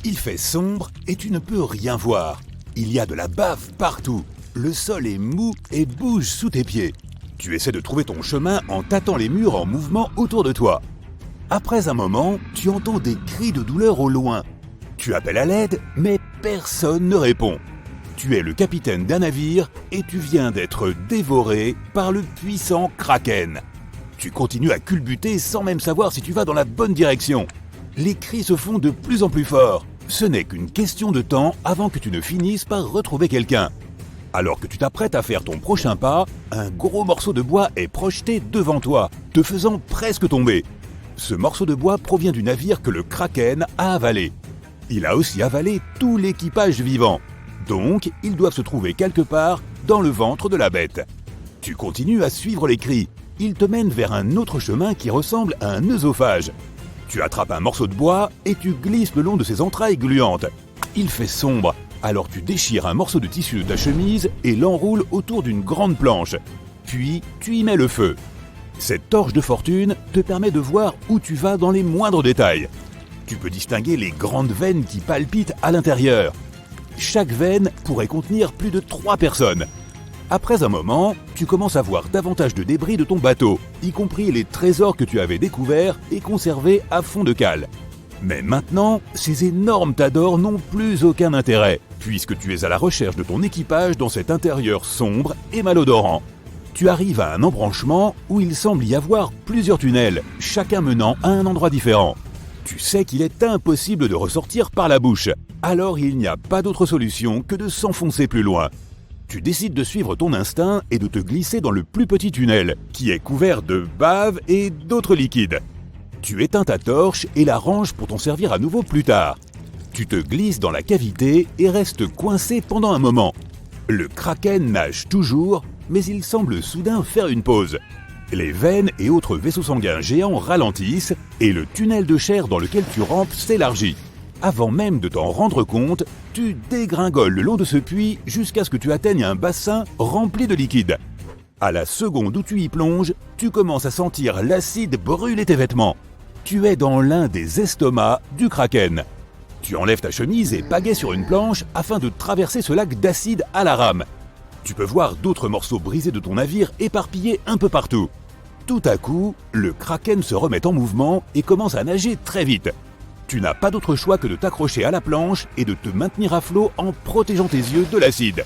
Il fait sombre et tu ne peux rien voir. Il y a de la bave partout. Le sol est mou et bouge sous tes pieds. Tu essaies de trouver ton chemin en tâtant les murs en mouvement autour de toi. Après un moment, tu entends des cris de douleur au loin. Tu appelles à l'aide, mais personne ne répond. Tu es le capitaine d'un navire et tu viens d'être dévoré par le puissant Kraken. Tu continues à culbuter sans même savoir si tu vas dans la bonne direction. Les cris se font de plus en plus forts. Ce n'est qu'une question de temps avant que tu ne finisses par retrouver quelqu'un. Alors que tu t'apprêtes à faire ton prochain pas, un gros morceau de bois est projeté devant toi, te faisant presque tomber. Ce morceau de bois provient du navire que le Kraken a avalé. Il a aussi avalé tout l'équipage vivant. Donc, ils doivent se trouver quelque part dans le ventre de la bête. Tu continues à suivre les cris. Ils te mènent vers un autre chemin qui ressemble à un œsophage. Tu attrapes un morceau de bois et tu glisses le long de ses entrailles gluantes. Il fait sombre, alors tu déchires un morceau de tissu de ta chemise et l'enroules autour d'une grande planche. Puis, tu y mets le feu. Cette torche de fortune te permet de voir où tu vas dans les moindres détails. Tu peux distinguer les grandes veines qui palpitent à l'intérieur. Chaque veine pourrait contenir plus de 3 personnes. Après un moment, tu commences à voir davantage de débris de ton bateau, y compris les trésors que tu avais découverts et conservés à fond de cale. Mais maintenant, ces énormes tas d'or n'ont plus aucun intérêt, puisque tu es à la recherche de ton équipage dans cet intérieur sombre et malodorant. Tu arrives à un embranchement où il semble y avoir plusieurs tunnels, chacun menant à un endroit différent. Tu sais qu'il est impossible de ressortir par la bouche, alors il n'y a pas d'autre solution que de s'enfoncer plus loin. Tu décides de suivre ton instinct et de te glisser dans le plus petit tunnel, qui est couvert de bave et d'autres liquides. Tu éteins ta torche et la ranges pour t'en servir à nouveau plus tard. Tu te glisses dans la cavité et restes coincé pendant un moment. Le Kraken nage toujours, mais il semble soudain faire une pause. Les veines et autres vaisseaux sanguins géants ralentissent et le tunnel de chair dans lequel tu rampes s'élargit. Avant même de t'en rendre compte, tu dégringoles le long de ce puits jusqu'à ce que tu atteignes un bassin rempli de liquide. À la seconde où tu y plonges, tu commences à sentir l'acide brûler tes vêtements. Tu es dans l'un des estomacs du Kraken. Tu enlèves ta chemise et pagaies sur une planche afin de traverser ce lac d'acide à la rame. Tu peux voir d'autres morceaux brisés de ton navire éparpillés un peu partout. Tout à coup, le Kraken se remet en mouvement et commence à nager très vite. Tu n'as pas d'autre choix que de t'accrocher à la planche et de te maintenir à flot en protégeant tes yeux de l'acide.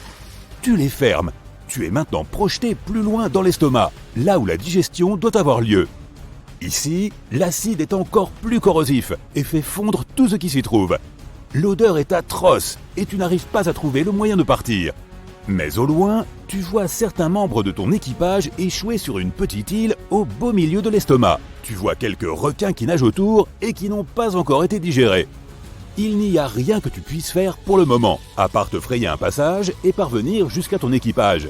Tu les fermes. Tu es maintenant projeté plus loin dans l'estomac, là où la digestion doit avoir lieu. Ici, l'acide est encore plus corrosif et fait fondre tout ce qui s'y trouve. L'odeur est atroce et tu n'arrives pas à trouver le moyen de partir. Mais au loin, tu vois certains membres de ton équipage échouer sur une petite île au beau milieu de l'estomac. Tu vois quelques requins qui nagent autour et qui n'ont pas encore été digérés. Il n'y a rien que tu puisses faire pour le moment, à part te frayer un passage et parvenir jusqu'à ton équipage.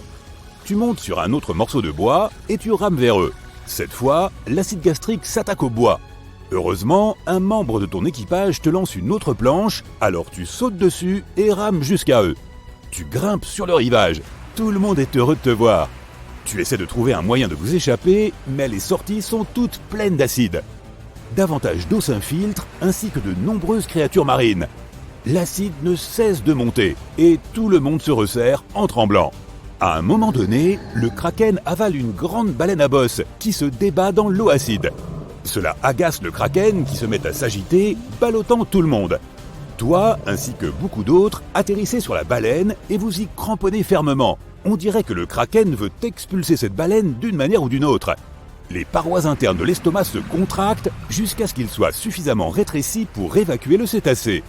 Tu montes sur un autre morceau de bois et tu rames vers eux. Cette fois, l'acide gastrique s'attaque au bois. Heureusement, un membre de ton équipage te lance une autre planche, alors tu sautes dessus et rames jusqu'à eux. Tu grimpes sur le rivage. Tout le monde est heureux de te voir. Tu essaies de trouver un moyen de vous échapper, mais les sorties sont toutes pleines d'acide. Davantage d'eau s'infiltre, ainsi que de nombreuses créatures marines. L'acide ne cesse de monter, et tout le monde se resserre en tremblant. À un moment donné, le Kraken avale une grande baleine à bosse qui se débat dans l'eau acide. Cela agace le Kraken qui se met à s'agiter, ballottant tout le monde. Toi, ainsi que beaucoup d'autres, atterrissez sur la baleine et vous y cramponnez fermement. On dirait que le Kraken veut expulser cette baleine d'une manière ou d'une autre. Les parois internes de l'estomac se contractent jusqu'à ce qu'il soit suffisamment rétréci pour évacuer le cétacé.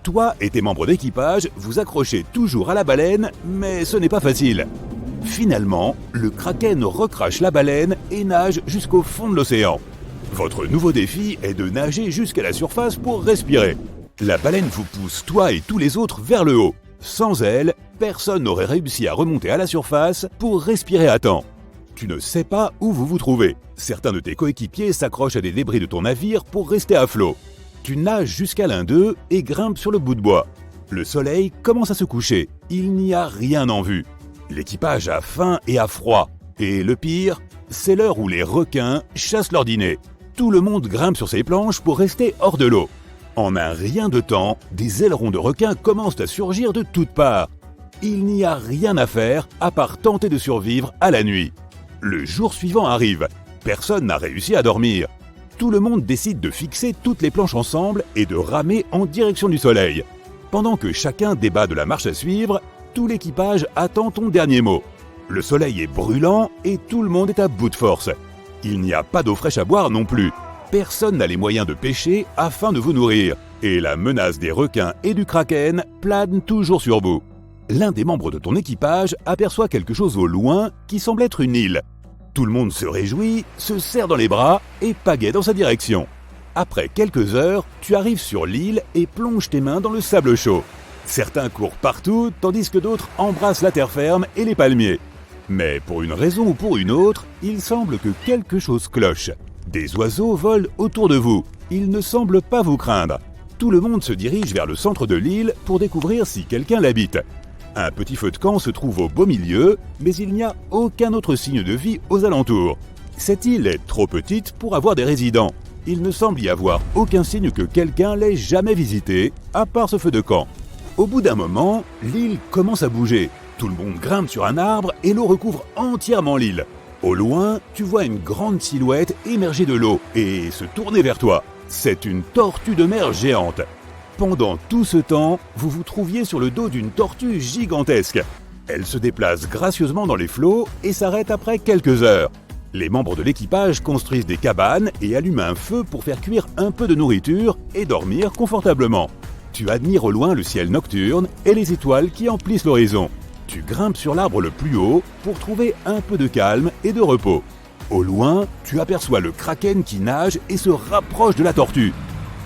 Toi et tes membres d'équipage vous accrochez toujours à la baleine, mais ce n'est pas facile. Finalement, le Kraken recrache la baleine et nage jusqu'au fond de l'océan. Votre nouveau défi est de nager jusqu'à la surface pour respirer. La baleine vous pousse, toi et tous les autres, vers le haut. Sans elle, personne n'aurait réussi à remonter à la surface pour respirer à temps. Tu ne sais pas où vous vous trouvez. Certains de tes coéquipiers s'accrochent à des débris de ton navire pour rester à flot. Tu nages jusqu'à l'un d'eux et grimpes sur le bout de bois. Le soleil commence à se coucher. Il n'y a rien en vue. L'équipage a faim et a froid. Et le pire, c'est l'heure où les requins chassent leur dîner. Tout le monde grimpe sur ses planches pour rester hors de l'eau. En un rien de temps, des ailerons de requin commencent à surgir de toutes parts. Il n'y a rien à faire à part tenter de survivre à la nuit. Le jour suivant arrive. Personne n'a réussi à dormir. Tout le monde décide de fixer toutes les planches ensemble et de ramer en direction du soleil. Pendant que chacun débat de la marche à suivre, tout l'équipage attend ton dernier mot. Le soleil est brûlant et tout le monde est à bout de force. Il n'y a pas d'eau fraîche à boire non plus. Personne n'a les moyens de pêcher afin de vous nourrir. Et la menace des requins et du kraken plane toujours sur vous. L'un des membres de ton équipage aperçoit quelque chose au loin qui semble être une île. Tout le monde se réjouit, se serre dans les bras et pagaie dans sa direction. Après quelques heures, tu arrives sur l'île et plonges tes mains dans le sable chaud. Certains courent partout, tandis que d'autres embrassent la terre ferme et les palmiers. Mais pour une raison ou pour une autre, il semble que quelque chose cloche. Des oiseaux volent autour de vous. Ils ne semblent pas vous craindre. Tout le monde se dirige vers le centre de l'île pour découvrir si quelqu'un l'habite. Un petit feu de camp se trouve au beau milieu, mais il n'y a aucun autre signe de vie aux alentours. Cette île est trop petite pour avoir des résidents. Il ne semble y avoir aucun signe que quelqu'un l'ait jamais visitée, à part ce feu de camp. Au bout d'un moment, l'île commence à bouger. Tout le monde grimpe sur un arbre et l'eau recouvre entièrement l'île. Au loin, tu vois une grande silhouette émerger de l'eau et se tourner vers toi. C'est une tortue de mer géante. Pendant tout ce temps, vous vous trouviez sur le dos d'une tortue gigantesque. Elle se déplace gracieusement dans les flots et s'arrête après quelques heures. Les membres de l'équipage construisent des cabanes et allument un feu pour faire cuire un peu de nourriture et dormir confortablement. Tu admires au loin le ciel nocturne et les étoiles qui emplissent l'horizon. Tu grimpes sur l'arbre le plus haut pour trouver un peu de calme et de repos. Au loin, tu aperçois le kraken qui nage et se rapproche de la tortue.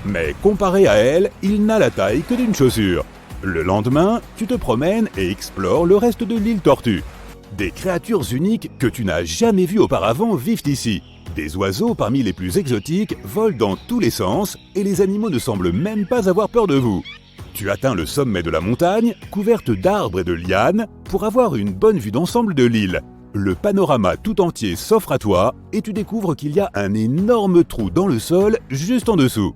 Mais comparé à elle, il n'a la taille que d'une chaussure. Le lendemain, tu te promènes et explores le reste de l'île Tortue. Des créatures uniques que tu n'as jamais vues auparavant vivent ici. Des oiseaux parmi les plus exotiques volent dans tous les sens et les animaux ne semblent même pas avoir peur de vous. Tu atteins le sommet de la montagne, couverte d'arbres et de lianes, pour avoir une bonne vue d'ensemble de l'île. Le panorama tout entier s'offre à toi et tu découvres qu'il y a un énorme trou dans le sol juste en dessous.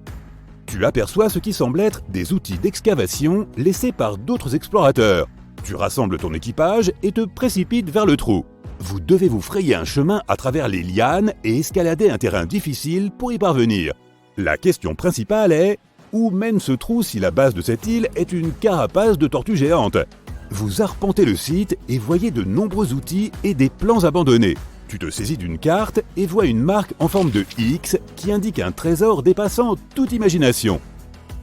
Tu aperçois ce qui semble être des outils d'excavation laissés par d'autres explorateurs. Tu rassembles ton équipage et te précipites vers le trou. Vous devez vous frayer un chemin à travers les lianes et escalader un terrain difficile pour y parvenir. La question principale est: où mène ce trou si la base de cette île est une carapace de tortue géante? Vous arpentez le site et voyez de nombreux outils et des plans abandonnés. Tu te saisis d'une carte et vois une marque en forme de X qui indique un trésor dépassant toute imagination.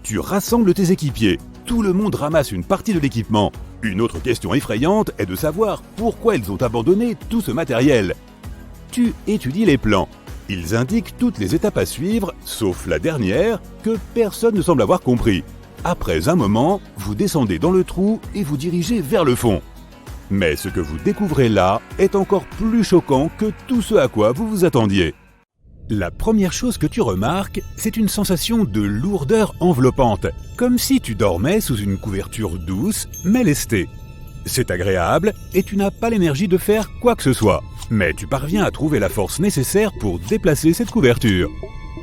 Tu rassembles tes équipiers. Tout le monde ramasse une partie de l'équipement. Une autre question effrayante est de savoir pourquoi ils ont abandonné tout ce matériel. Tu étudies les plans. Ils indiquent toutes les étapes à suivre, sauf la dernière, que personne ne semble avoir compris. Après un moment, vous descendez dans le trou et vous dirigez vers le fond. Mais ce que vous découvrez là est encore plus choquant que tout ce à quoi vous vous attendiez. La première chose que tu remarques, c'est une sensation de lourdeur enveloppante, comme si tu dormais sous une couverture douce mais lestée. C'est agréable et tu n'as pas l'énergie de faire quoi que ce soit, mais tu parviens à trouver la force nécessaire pour déplacer cette couverture.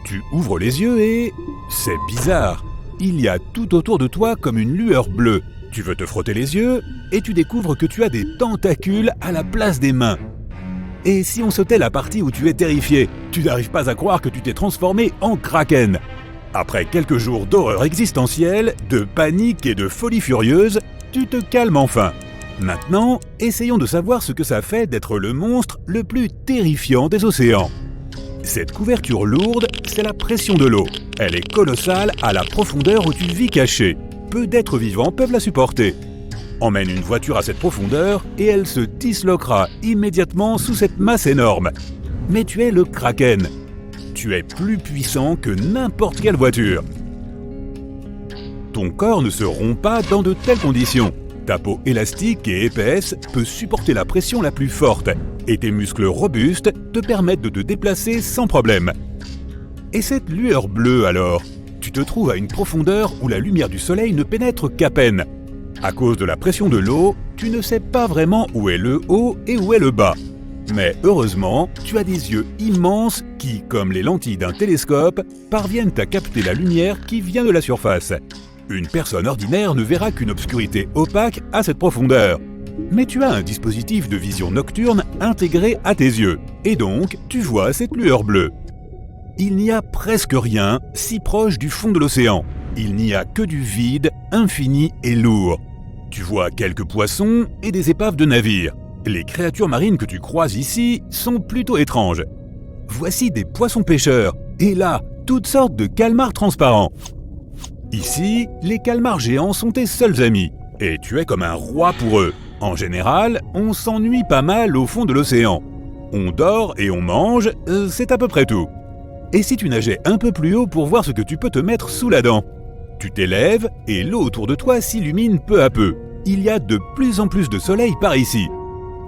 Tu ouvres les yeux et... c'est bizarre. Il y a tout autour de toi comme une lueur bleue. Tu veux te frotter les yeux et tu découvres que tu as des tentacules à la place des mains. Et si on sautait la partie où tu es terrifié, tu n'arrives pas à croire que tu t'es transformé en kraken. Après quelques jours d'horreur existentielle, de panique et de folie furieuse, tu te calmes enfin. Maintenant, essayons de savoir ce que ça fait d'être le monstre le plus terrifiant des océans. Cette couverture lourde, c'est la pression de l'eau. Elle est colossale à la profondeur où tu vis caché. Peu d'êtres vivants peuvent la supporter. Emmène une voiture à cette profondeur et elle se disloquera immédiatement sous cette masse énorme. Mais tu es le kraken. Tu es plus puissant que n'importe quelle voiture. Ton corps ne se rompt pas dans de telles conditions. Ta peau élastique et épaisse peut supporter la pression la plus forte et tes muscles robustes te permettent de te déplacer sans problème. Et cette lueur bleue alors? Tu te trouves à une profondeur où la lumière du soleil ne pénètre qu'à peine. À cause de la pression de l'eau, tu ne sais pas vraiment où est le haut et où est le bas. Mais heureusement, tu as des yeux immenses qui, comme les lentilles d'un télescope, parviennent à capter la lumière qui vient de la surface. Une personne ordinaire ne verra qu'une obscurité opaque à cette profondeur. Mais tu as un dispositif de vision nocturne intégré à tes yeux, et donc tu vois cette lueur bleue. Il n'y a presque rien si proche du fond de l'océan. Il n'y a que du vide, infini et lourd. Tu vois quelques poissons et des épaves de navires. Les créatures marines que tu croises ici sont plutôt étranges. Voici des poissons pêcheurs, et là, toutes sortes de calmars transparents. Ici, les calmars géants sont tes seuls amis, et tu es comme un roi pour eux. En général, on s'ennuie pas mal au fond de l'océan. On dort et on mange, c'est à peu près tout. Et si tu nageais un peu plus haut pour voir ce que tu peux te mettre sous la dent? Tu t'élèves et l'eau autour de toi s'illumine peu à peu. Il y a de plus en plus de soleil par ici.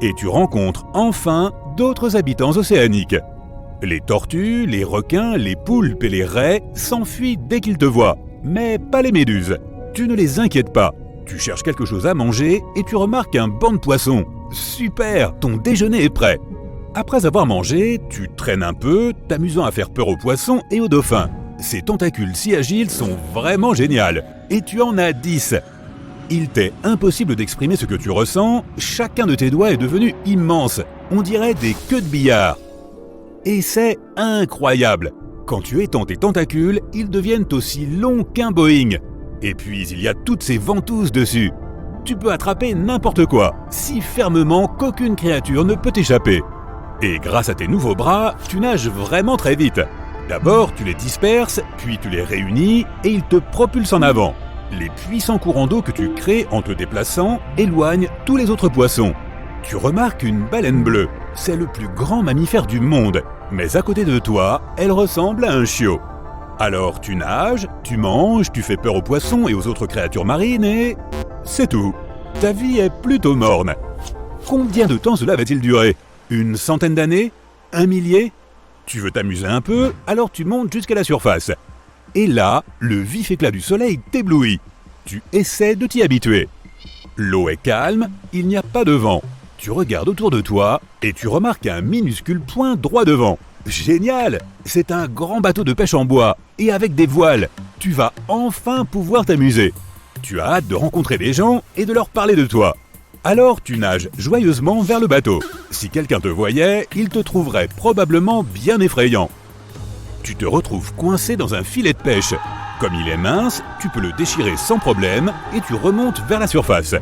Et tu rencontres enfin d'autres habitants océaniques. Les tortues, les requins, les poulpes et les raies s'enfuient dès qu'ils te voient. Mais pas les méduses. Tu ne les inquiètes pas. Tu cherches quelque chose à manger et tu remarques un banc de poissons. Super, ton déjeuner est prêt. Après avoir mangé, tu traînes un peu, t'amusant à faire peur aux poissons et aux dauphins. Ces tentacules si agiles sont vraiment géniales. Et tu en as 10. Il t'est impossible d'exprimer ce que tu ressens, chacun de tes doigts est devenu immense. On dirait des queues de billard. Et c'est incroyable. Quand tu étends tes tentacules, ils deviennent aussi longs qu'un Boeing. Et puis il y a toutes ces ventouses dessus. Tu peux attraper n'importe quoi, si fermement qu'aucune créature ne peut t'échapper. Et grâce à tes nouveaux bras, tu nages vraiment très vite. D'abord, tu les disperses, puis tu les réunis et ils te propulsent en avant. Les puissants courants d'eau que tu crées en te déplaçant éloignent tous les autres poissons. Tu remarques une baleine bleue. C'est le plus grand mammifère du monde. Mais à côté de toi, elle ressemble à un chiot. Alors tu nages, tu manges, tu fais peur aux poissons et aux autres créatures marines et... c'est tout. Ta vie est plutôt morne. Combien de temps cela va-t-il durer? Une centaine d'années? Un millier? Tu veux t'amuser un peu, alors tu montes jusqu'à la surface. Et là, le vif éclat du soleil t'éblouit. Tu essaies de t'y habituer. L'eau est calme, il n'y a pas de vent. Tu regardes autour de toi et tu remarques un minuscule point droit devant. Génial! C'est un grand bateau de pêche en bois et avec des voiles. Tu vas enfin pouvoir t'amuser. Tu as hâte de rencontrer des gens et de leur parler de toi. Alors tu nages joyeusement vers le bateau. Si quelqu'un te voyait, il te trouverait probablement bien effrayant. Tu te retrouves coincé dans un filet de pêche. Comme il est mince, tu peux le déchirer sans problème et tu remontes vers la surface.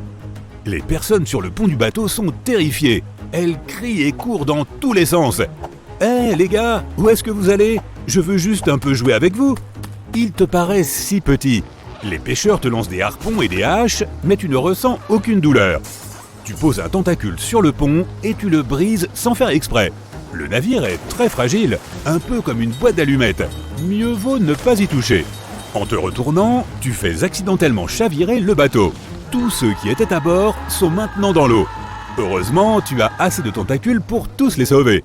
Les personnes sur le pont du bateau sont terrifiées. Elles crient et courent dans tous les sens. « Hé les gars, où est-ce que vous allez? Je veux juste un peu jouer avec vous. » Il te paraît si petit. Les pêcheurs te lancent des harpons et des haches, mais tu ne ressens aucune douleur. Tu poses un tentacule sur le pont et tu le brises sans faire exprès. Le navire est très fragile, un peu comme une boîte d'allumettes. Mieux vaut ne pas y toucher. En te retournant, tu fais accidentellement chavirer le bateau. Tous ceux qui étaient à bord sont maintenant dans l'eau. Heureusement, tu as assez de tentacules pour tous les sauver.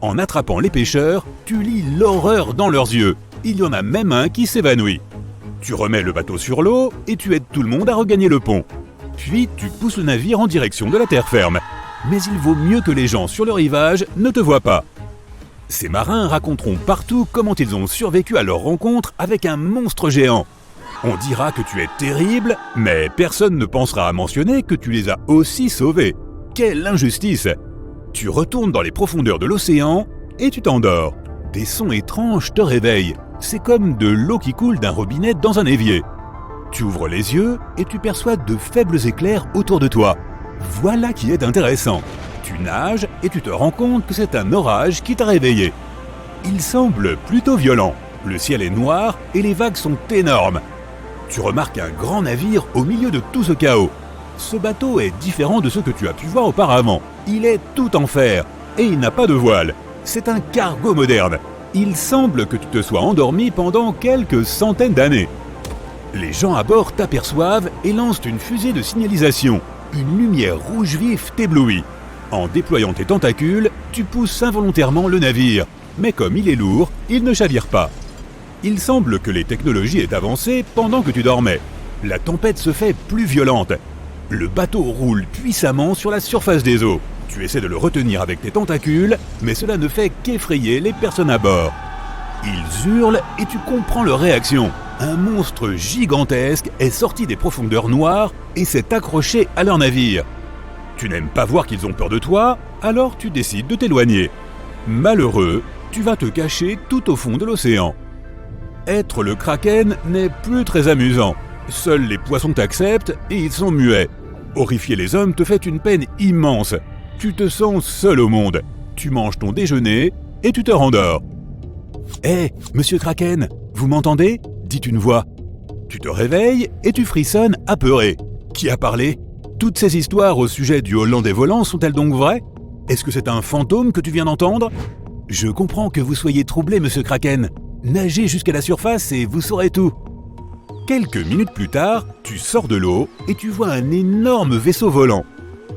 En attrapant les pêcheurs, tu lis l'horreur dans leurs yeux. Il y en a même un qui s'évanouit. Tu remets le bateau sur l'eau et tu aides tout le monde à regagner le pont. Puis tu pousses le navire en direction de la terre ferme. Mais il vaut mieux que les gens sur le rivage ne te voient pas. Ces marins raconteront partout comment ils ont survécu à leur rencontre avec un monstre géant. On dira que tu es terrible, mais personne ne pensera à mentionner que tu les as aussi sauvés. Quelle injustice! Tu retournes dans les profondeurs de l'océan et tu t'endors. Des sons étranges te réveillent. C'est comme de l'eau qui coule d'un robinet dans un évier. Tu ouvres les yeux et tu perçois de faibles éclairs autour de toi. Voilà qui est intéressant. Tu nages et tu te rends compte que c'est un orage qui t'a réveillé. Il semble plutôt violent. Le ciel est noir et les vagues sont énormes. Tu remarques un grand navire au milieu de tout ce chaos. Ce bateau est différent de ceux que tu as pu voir auparavant. Il est tout en fer et il n'a pas de voile. C'est un cargo moderne. Il semble que tu te sois endormi pendant quelques centaines d'années. Les gens à bord t'aperçoivent et lancent une fusée de signalisation. Une lumière rouge vif t'éblouit. En déployant tes tentacules, tu pousses involontairement le navire. Mais comme il est lourd, il ne chavire pas. Il semble que les technologies aient avancé pendant que tu dormais. La tempête se fait plus violente. Le bateau roule puissamment sur la surface des eaux. Tu essaies de le retenir avec tes tentacules, mais cela ne fait qu'effrayer les personnes à bord. Ils hurlent et tu comprends leur réaction. Un monstre gigantesque est sorti des profondeurs noires et s'est accroché à leur navire. Tu n'aimes pas voir qu'ils ont peur de toi, alors tu décides de t'éloigner. Malheureux, tu vas te cacher tout au fond de l'océan. Être le kraken n'est plus très amusant. Seuls les poissons t'acceptent et ils sont muets. Horrifier les hommes te fait une peine immense. Tu te sens seul au monde. Tu manges ton déjeuner et tu te rendors. « Hé, monsieur Kraken, vous m'entendez ?» dit une voix. Tu te réveilles et tu frissonnes apeuré. Qui a parlé ? Toutes ces histoires au sujet du Hollandais volant sont-elles donc vraies ? Est-ce que c'est un fantôme que tu viens d'entendre ? Je comprends que vous soyez troublé, monsieur Kraken. Nagez jusqu'à la surface et vous saurez tout. Quelques minutes plus tard, tu sors de l'eau et tu vois un énorme vaisseau volant.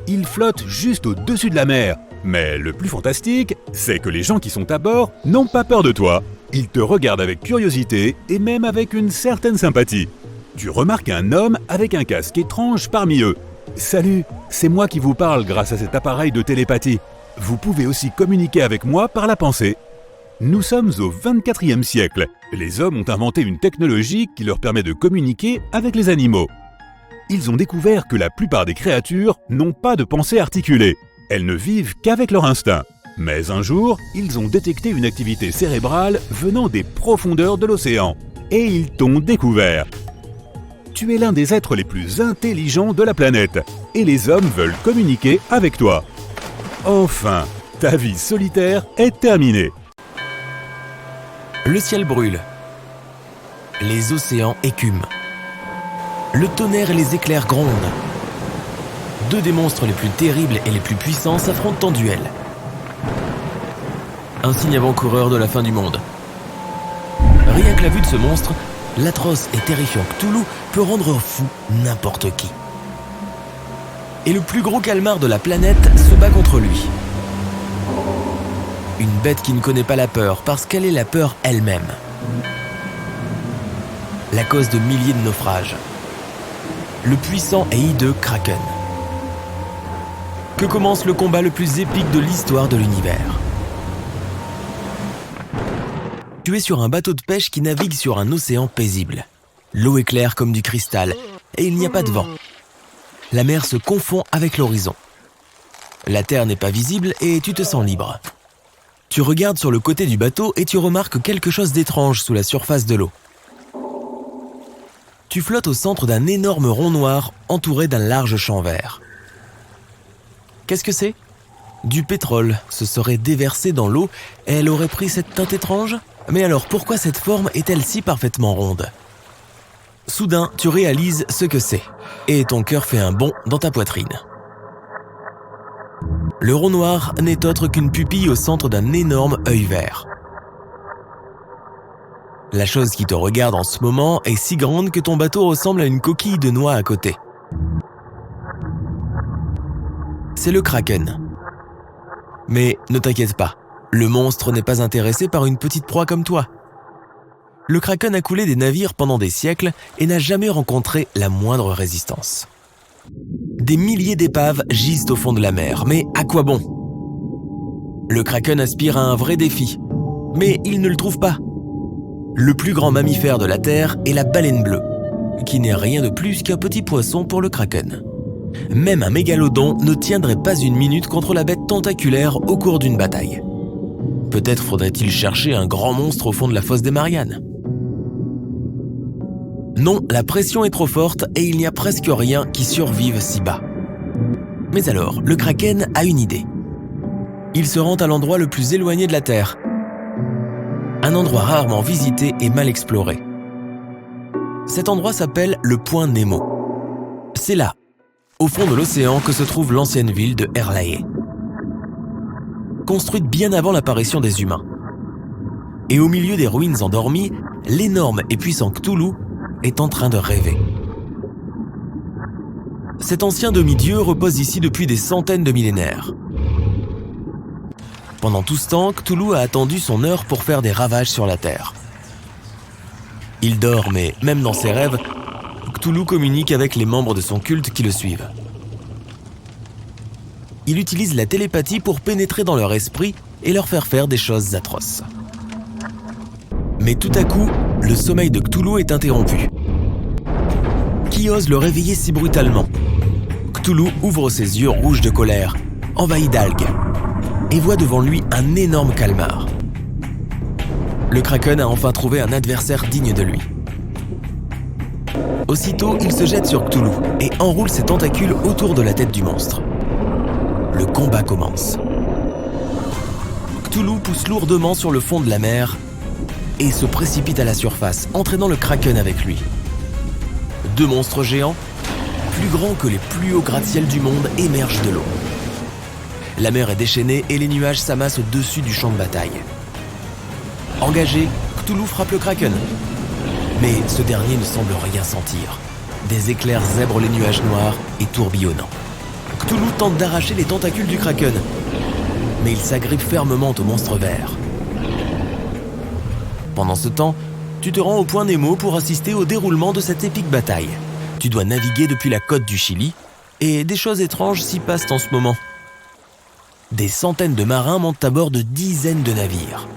Il flotte juste au-dessus de la mer. Mais le plus fantastique, c'est que les gens qui sont à bord n'ont pas peur de toi. Ils te regardent avec curiosité et même avec une certaine sympathie. Tu remarques un homme avec un casque étrange parmi eux. « Salut, c'est moi qui vous parle grâce à cet appareil de télépathie. Vous pouvez aussi communiquer avec moi par la pensée. » Nous sommes au 24e siècle. Les hommes ont inventé une technologie qui leur permet de communiquer avec les animaux. Ils ont découvert que la plupart des créatures n'ont pas de pensée articulée. Elles ne vivent qu'avec leur instinct. Mais un jour, ils ont détecté une activité cérébrale venant des profondeurs de l'océan. Et ils t'ont découvert. Tu es l'un des êtres les plus intelligents de la planète. Et les hommes veulent communiquer avec toi. Enfin, ta vie solitaire est terminée. Le ciel brûle. Les océans écument. Le tonnerre et les éclairs grondent. Deux des monstres les plus terribles et les plus puissants s'affrontent en duel. Un signe avant-coureur de la fin du monde. Rien que la vue de ce monstre, l'atroce et terrifiant Cthulhu peut rendre fou n'importe qui. Et le plus gros calmar de la planète se bat contre lui. Une bête qui ne connaît pas la peur parce qu'elle est la peur elle-même. La cause de milliers de naufrages. Le puissant et hideux Kraken. Que commence le combat le plus épique de l'histoire de l'univers. Tu es sur un bateau de pêche qui navigue sur un océan paisible. L'eau est claire comme du cristal et il n'y a pas de vent. La mer se confond avec l'horizon. La terre n'est pas visible et tu te sens libre. Tu regardes sur le côté du bateau et tu remarques quelque chose d'étrange sous la surface de l'eau. Tu flottes au centre d'un énorme rond noir entouré d'un large champ vert. Qu'est-ce que c'est ? Du pétrole se serait déversé dans l'eau et elle aurait pris cette teinte étrange ? Mais alors pourquoi cette forme est-elle si parfaitement ronde ? Soudain, tu réalises ce que c'est et ton cœur fait un bond dans ta poitrine. Le rond noir n'est autre qu'une pupille au centre d'un énorme œil vert. La chose qui te regarde en ce moment est si grande que ton bateau ressemble à une coquille de noix à côté. C'est le Kraken. Mais ne t'inquiète pas, le monstre n'est pas intéressé par une petite proie comme toi. Le Kraken a coulé des navires pendant des siècles et n'a jamais rencontré la moindre résistance. Des milliers d'épaves gisent au fond de la mer, mais à quoi bon ? Le Kraken aspire à un vrai défi, mais il ne le trouve pas. Le plus grand mammifère de la Terre est la baleine bleue, qui n'est rien de plus qu'un petit poisson pour le Kraken. Même un mégalodon ne tiendrait pas une minute contre la bête tentaculaire au cours d'une bataille. Peut-être faudrait-il chercher un grand monstre au fond de la fosse des Mariannes. Non, la pression est trop forte et il n'y a presque rien qui survive si bas. Mais alors, le Kraken a une idée. Il se rend à l'endroit le plus éloigné de la Terre. Un endroit rarement visité et mal exploré. Cet endroit s'appelle le Point Nemo. C'est là, au fond de l'océan, que se trouve l'ancienne ville de Erlaë. Construite bien avant l'apparition des humains. Et au milieu des ruines endormies, l'énorme et puissant Cthulhu est en train de rêver. Cet ancien demi-dieu repose ici depuis des centaines de millénaires. Pendant tout ce temps, Cthulhu a attendu son heure pour faire des ravages sur la Terre. Il dort, mais même dans ses rêves, Cthulhu communique avec les membres de son culte qui le suivent. il utilise la télépathie pour pénétrer dans leur esprit et leur faire des choses atroces. Mais tout à coup, le sommeil de Cthulhu est interrompu. Qui ose le réveiller si brutalement? Cthulhu ouvre ses yeux rouges de colère, envahi d'algues, et voit devant lui un énorme calmar. Le kraken a enfin trouvé un adversaire digne de lui. Aussitôt, il se jette sur Cthulhu et enroule ses tentacules autour de la tête du monstre. Le combat commence. Cthulhu pousse lourdement sur le fond de la mer et se précipite à la surface, entraînant le kraken avec lui. Deux monstres géants, plus grands que les plus hauts gratte-ciel du monde, émergent de l'eau. La mer est déchaînée et les nuages s'amassent au-dessus du champ de bataille. Engagé, Cthulhu frappe le kraken. Mais ce dernier ne semble rien sentir. Des éclairs zèbrent les nuages noirs et tourbillonnants. Cthulhu tente d'arracher les tentacules du kraken, mais il s'agrippe fermement au monstre vert. Pendant ce temps, tu te rends au point Nemo pour assister au déroulement de cette épique bataille. Tu dois naviguer depuis la côte du Chili, et des choses étranges s'y passent en ce moment. Des centaines de marins montent à bord de dizaines de navires.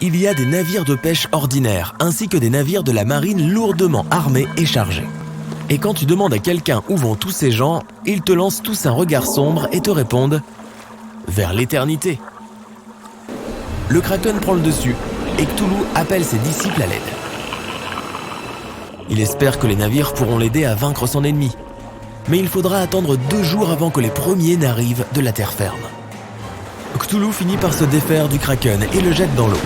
Il y a des navires de pêche ordinaires, ainsi que des navires de la marine lourdement armés et chargés. Et quand tu demandes à quelqu'un où vont tous ces gens, ils te lancent tous un regard sombre et te répondent « Vers l'éternité ». Le kraken prend le dessus, et Cthulhu appelle ses disciples à l'aide. Il espère que les navires pourront l'aider à vaincre son ennemi, mais il faudra attendre 2 jours avant que les premiers n'arrivent de la terre ferme. Cthulhu finit par se défaire du kraken et le jette dans l'eau.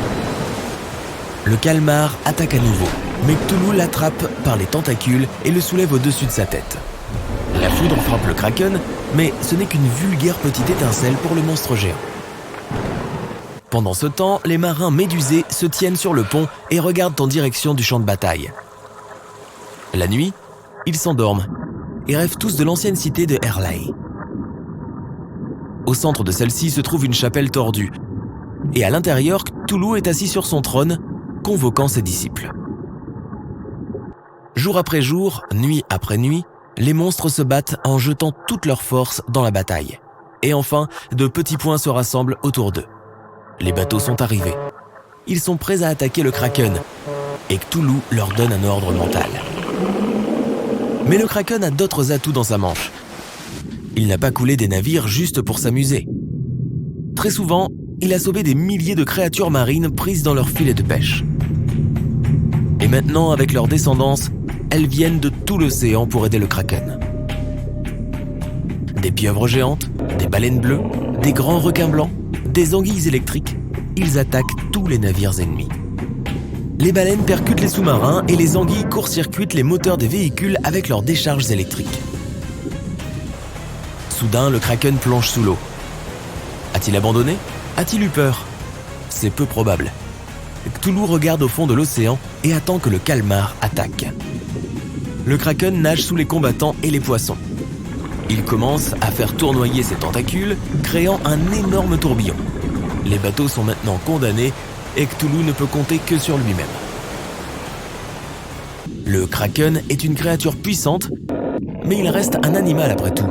Le calmar attaque à nouveau, mais Cthulhu l'attrape par les tentacules et le soulève au-dessus de sa tête. La foudre frappe le kraken, mais ce n'est qu'une vulgaire petite étincelle pour le monstre géant. Pendant ce temps, les marins médusés se tiennent sur le pont et regardent en direction du champ de bataille. La nuit, ils s'endorment et rêvent tous de l'ancienne cité de Erlai. Au centre de celle-ci se trouve une chapelle tordue, et à l'intérieur, Cthulhu est assis sur son trône, convoquant ses disciples. Jour après jour, nuit après nuit, les monstres se battent en jetant toute leur force dans la bataille. Et enfin, de petits points se rassemblent autour d'eux. Les bateaux sont arrivés. Ils sont prêts à attaquer le kraken, et Cthulhu leur donne un ordre mental. Mais le kraken a d'autres atouts dans sa manche. Il n'a pas coulé des navires juste pour s'amuser. Très souvent, il a sauvé des milliers de créatures marines prises dans leurs filets de pêche. Et maintenant, avec leur descendance, elles viennent de tout l'océan pour aider le kraken. Des pieuvres géantes, des baleines bleues, des grands requins blancs, des anguilles électriques, ils attaquent tous les navires ennemis. Les baleines percutent les sous-marins et les anguilles court-circuitent les moteurs des véhicules avec leurs décharges électriques. Soudain, le kraken plonge sous l'eau. A-t-il abandonné? A-t-il eu peur? C'est peu probable. Cthulhu regarde au fond de l'océan et attend que le calmar attaque. Le kraken nage sous les combattants et les poissons. Il commence à faire tournoyer ses tentacules, créant un énorme tourbillon. Les bateaux sont maintenant condamnés et Cthulhu ne peut compter que sur lui-même. Le kraken est une créature puissante, mais il reste un animal après tout,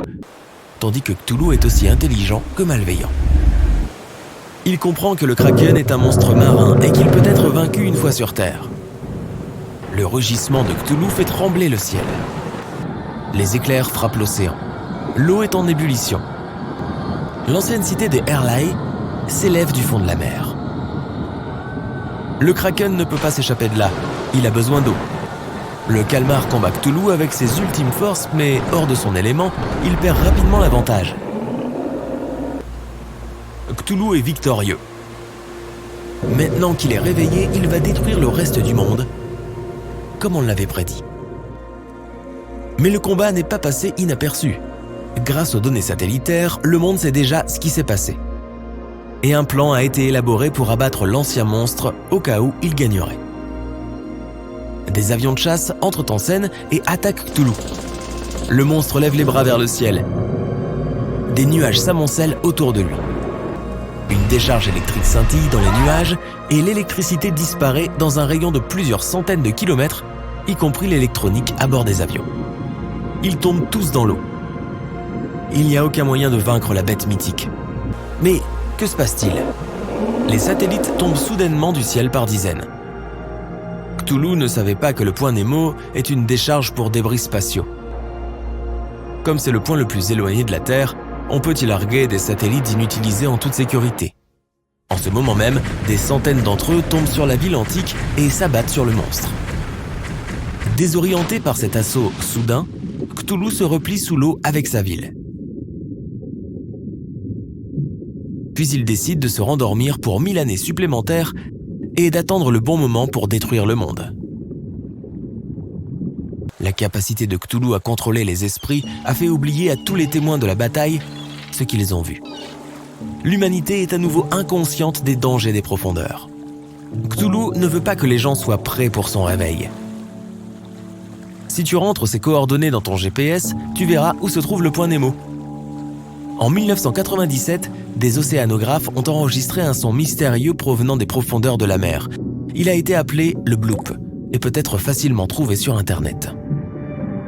tandis que Cthulhu est aussi intelligent que malveillant. Il comprend que le kraken est un monstre marin et qu'il peut être vaincu une fois sur Terre. Le rugissement de Cthulhu fait trembler le ciel. Les éclairs frappent l'océan. L'eau est en ébullition. L'ancienne cité des Erlai s'élève du fond de la mer. Le kraken ne peut pas s'échapper de là. Il a besoin d'eau. Le calmar combat Cthulhu avec ses ultimes forces, mais hors de son élément, il perd rapidement l'avantage. Cthulhu est victorieux. Maintenant qu'il est réveillé, il va détruire le reste du monde, comme on l'avait prédit. Mais le combat n'est pas passé inaperçu. Grâce aux données satellitaires, le monde sait déjà ce qui s'est passé. Et un plan a été élaboré pour abattre l'ancien monstre au cas où il gagnerait. Des avions de chasse entrent en scène et attaquent Cthulhu. Le monstre lève les bras vers le ciel. Des nuages s'amoncellent autour de lui. Une décharge électrique scintille dans les nuages et l'électricité disparaît dans un rayon de plusieurs centaines de kilomètres, y compris l'électronique à bord des avions. Ils tombent tous dans l'eau. il n'y a aucun moyen de vaincre la bête mythique. Mais que se passe-t-il ? Les satellites tombent soudainement du ciel par dizaines. Cthulhu ne savait pas que le point Nemo est une décharge pour débris spatiaux. Comme c'est le point le plus éloigné de la Terre, on peut y larguer des satellites inutilisés en toute sécurité. En ce moment même, des centaines d'entre eux tombent sur la ville antique et s'abattent sur le monstre. Désorienté par cet assaut soudain, Cthulhu se replie sous l'eau avec sa ville. Puis il décide de se rendormir pour 1000 années supplémentaires et d'attendre le bon moment pour détruire le monde. La capacité de Cthulhu à contrôler les esprits a fait oublier à tous les témoins de la bataille ce qu'ils ont vu. L'humanité est à nouveau inconsciente des dangers des profondeurs. Cthulhu ne veut pas que les gens soient prêts pour son réveil. Si tu rentres ces coordonnées dans ton GPS, tu verras où se trouve le point Nemo. En 1997, des océanographes ont enregistré un son mystérieux provenant des profondeurs de la mer. Il a été appelé le bloop et peut être facilement trouvé sur Internet.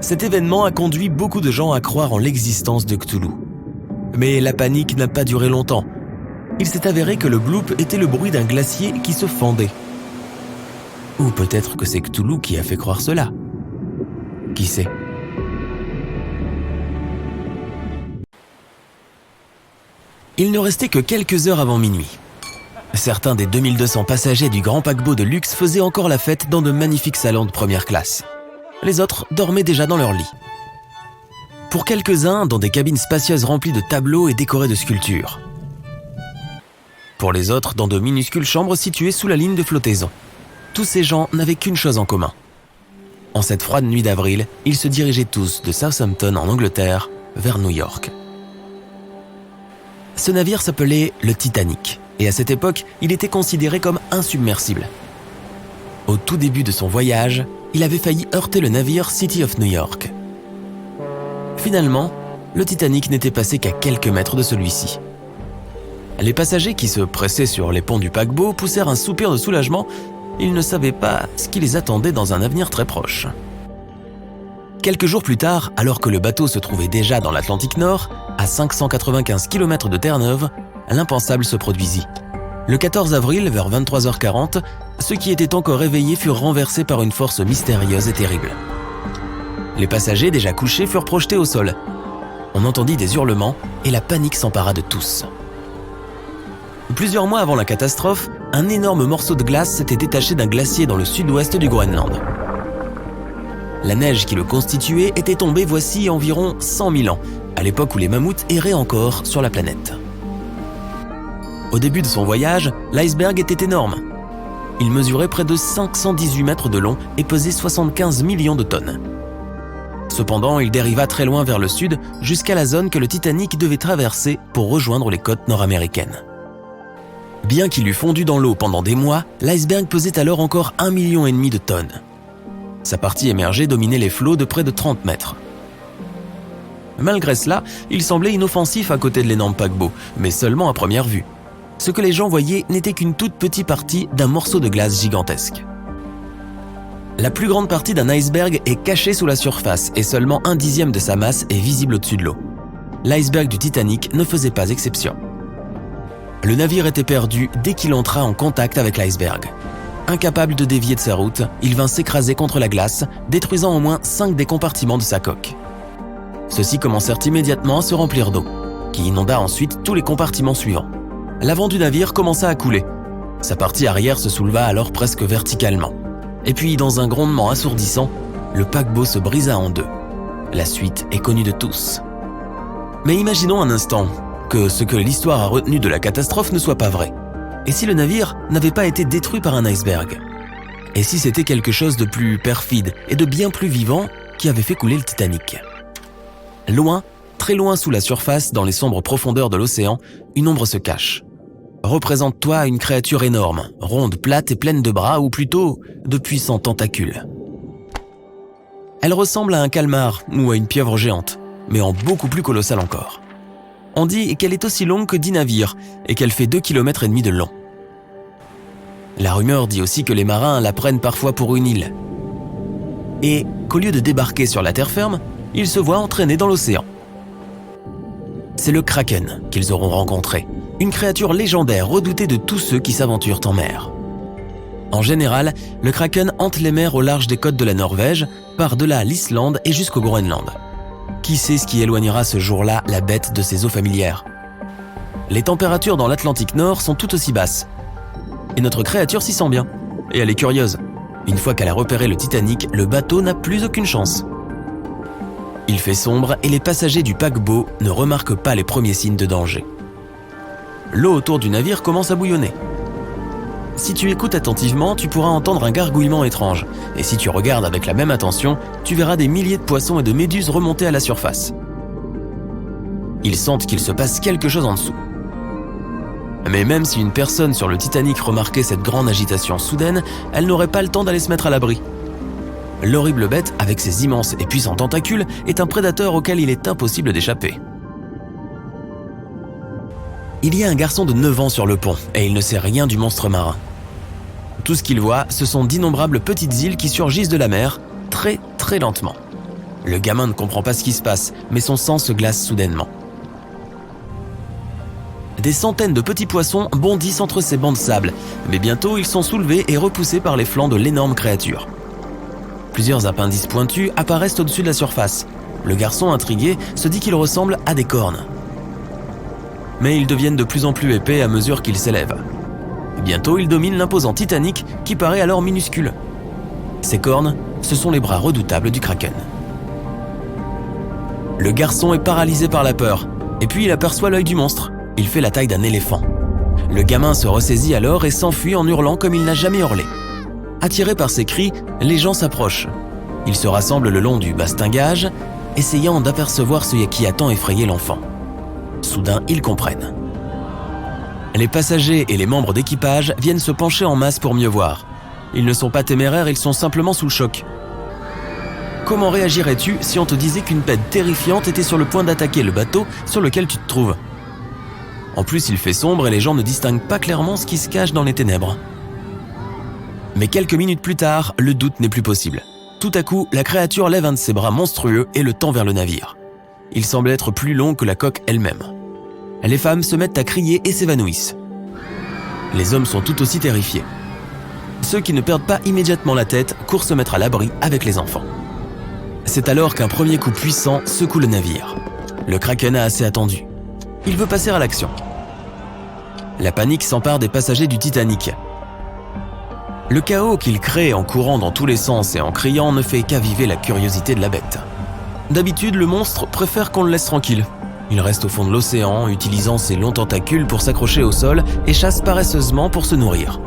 Cet événement a conduit beaucoup de gens à croire en l'existence de Cthulhu. Mais la panique n'a pas duré longtemps. Il s'est avéré que le bloop était le bruit d'un glacier qui se fendait. Ou peut-être que c'est Cthulhu qui a fait croire cela. Qui sait ? Il ne restait que quelques heures avant minuit. Certains des 2200 passagers du grand paquebot de luxe faisaient encore la fête dans de magnifiques salons de première classe. Les autres dormaient déjà dans leur lit. Pour quelques-uns, dans des cabines spacieuses remplies de tableaux et décorées de sculptures. Pour les autres, dans de minuscules chambres situées sous la ligne de flottaison. Tous ces gens n'avaient qu'une chose en commun. En cette froide nuit d'avril, ils se dirigeaient tous de Southampton en Angleterre vers New York. Ce navire s'appelait le Titanic, et à cette époque, il était considéré comme insubmersible. Au tout début de son voyage, il avait failli heurter le navire City of New York. Finalement, le Titanic n'était passé qu'à quelques mètres de celui-ci. Les passagers qui se pressaient sur les ponts du paquebot poussèrent un soupir de soulagement. Ils ne savaient pas ce qui les attendait dans un avenir très proche. Quelques jours plus tard, alors que le bateau se trouvait déjà dans l'Atlantique Nord, à 595 km de Terre-Neuve, l'impensable se produisit. Le 14 avril, vers 23h40, ceux qui étaient encore éveillés furent renversés par une force mystérieuse et terrible. Les passagers, déjà couchés, furent projetés au sol. On entendit des hurlements et la panique s'empara de tous. Plusieurs mois avant la catastrophe, un énorme morceau de glace s'était détaché d'un glacier dans le sud-ouest du Groenland. La neige qui le constituait était tombée voici environ 100 000 ans, à l'époque où les mammouths erraient encore sur la planète. Au début de son voyage, l'iceberg était énorme. Il mesurait près de 518 mètres de long et pesait 75 millions de tonnes. Cependant, il dériva très loin vers le sud, jusqu'à la zone que le Titanic devait traverser pour rejoindre les côtes nord-américaines. Bien qu'il eût fondu dans l'eau pendant des mois, l'iceberg pesait alors encore 1,5 million de tonnes. Sa partie émergée dominait les flots de près de 30 mètres. Malgré cela, il semblait inoffensif à côté de l'énorme paquebot, mais seulement à première vue. Ce que les gens voyaient n'était qu'une toute petite partie d'un morceau de glace gigantesque. La plus grande partie d'un iceberg est cachée sous la surface et seulement 1/10 de sa masse est visible au-dessus de l'eau. L'iceberg du Titanic ne faisait pas exception. Le navire était perdu dès qu'il entra en contact avec l'iceberg. Incapable de dévier de sa route, il vint s'écraser contre la glace, détruisant au moins 5 des compartiments de sa coque. Ceux-ci commencèrent immédiatement à se remplir d'eau, qui inonda ensuite tous les compartiments suivants. L'avant du navire commença à couler. Sa partie arrière se souleva alors presque verticalement. Et puis, dans un grondement assourdissant, le paquebot se brisa en deux. La suite est connue de tous. Mais imaginons un instant que ce que l'histoire a retenu de la catastrophe ne soit pas vrai. Et si le navire n'avait pas été détruit par un iceberg ? Et si c'était quelque chose de plus perfide et de bien plus vivant qui avait fait couler le Titanic ? Loin, très loin sous la surface, dans les sombres profondeurs de l'océan, une ombre se cache. Représente-toi une créature énorme, ronde, plate et pleine de bras, ou plutôt de puissants tentacules. Elle ressemble à un calmar ou à une pieuvre géante, mais en beaucoup plus colossal encore. On dit qu'elle est aussi longue que 10 navires et qu'elle fait 2,5 km de long. La rumeur dit aussi que les marins la prennent parfois pour une île. Et qu'au lieu de débarquer sur la terre ferme, ils se voient entraînés dans l'océan. c'est le Kraken qu'ils auront rencontré, une créature légendaire redoutée de tous ceux qui s'aventurent en mer. En général, le Kraken hante les mers au large des côtes de la Norvège, par-delà l'Islande et jusqu'au Groenland. Qui sait ce qui éloignera ce jour-là la bête de ses eaux familières? Les températures dans l'Atlantique Nord sont tout aussi basses. Et notre créature s'y sent bien. Et elle est curieuse. Une fois qu'elle a repéré le Titanic, le bateau n'a plus aucune chance. Il fait sombre et les passagers du paquebot ne remarquent pas les premiers signes de danger. L'eau autour du navire commence à bouillonner. Si tu écoutes attentivement, tu pourras entendre un gargouillement étrange. Et si tu regardes avec la même attention, tu verras des milliers de poissons et de méduses remonter à la surface. Ils sentent qu'il se passe quelque chose en dessous. Mais même si une personne sur le Titanic remarquait cette grande agitation soudaine, elle n'aurait pas le temps d'aller se mettre à l'abri. L'horrible bête, avec ses immenses et puissants tentacules, est un prédateur auquel il est impossible d'échapper. Il y a un garçon de 9 ans sur le pont et il ne sait rien du monstre marin. Tout ce qu'il voit, ce sont d'innombrables petites îles qui surgissent de la mer, très très lentement. Le gamin ne comprend pas ce qui se passe, mais son sang se glace soudainement. Des centaines de petits poissons bondissent entre ces bancs de sable, mais bientôt ils sont soulevés et repoussés par les flancs de l'énorme créature. Plusieurs appendices pointus apparaissent au-dessus de la surface. Le garçon, intrigué, se dit qu'ils ressemblent à des cornes. Mais ils deviennent de plus en plus épais à mesure qu'ils s'élèvent. Bientôt, ils dominent l'imposant Titanic qui paraît alors minuscule. Ces cornes, ce sont les bras redoutables du Kraken. Le garçon est paralysé par la peur, et puis il aperçoit l'œil du monstre. Il fait la taille d'un éléphant. Le gamin se ressaisit alors et s'enfuit en hurlant comme il n'a jamais hurlé. Attirés par ses cris, les gens s'approchent. Ils se rassemblent le long du bastingage, essayant d'apercevoir ce qui a tant effrayé l'enfant. Soudain, ils comprennent. Les passagers et les membres d'équipage viennent se pencher en masse pour mieux voir. Ils ne sont pas téméraires, ils sont simplement sous le choc. Comment réagirais-tu si on te disait qu'une bête terrifiante était sur le point d'attaquer le bateau sur lequel tu te trouves? En plus, il fait sombre et les gens ne distinguent pas clairement ce qui se cache dans les ténèbres. Mais quelques minutes plus tard, le doute n'est plus possible. Tout à coup, la créature lève un de ses bras monstrueux et le tend vers le navire. Il semble être plus long que la coque elle-même. Les femmes se mettent à crier et s'évanouissent. Les hommes sont tout aussi terrifiés. Ceux qui ne perdent pas immédiatement la tête courent se mettre à l'abri avec les enfants. C'est alors qu'un premier coup puissant secoue le navire. Le Kraken a assez attendu. Il veut passer à l'action. La panique s'empare des passagers du Titanic. Le chaos qu'il crée en courant dans tous les sens et en criant ne fait qu'aviver la curiosité de la bête. D'habitude, le monstre préfère qu'on le laisse tranquille. Il reste au fond de l'océan, utilisant ses longs tentacules pour s'accrocher au sol et chasse paresseusement pour se nourrir.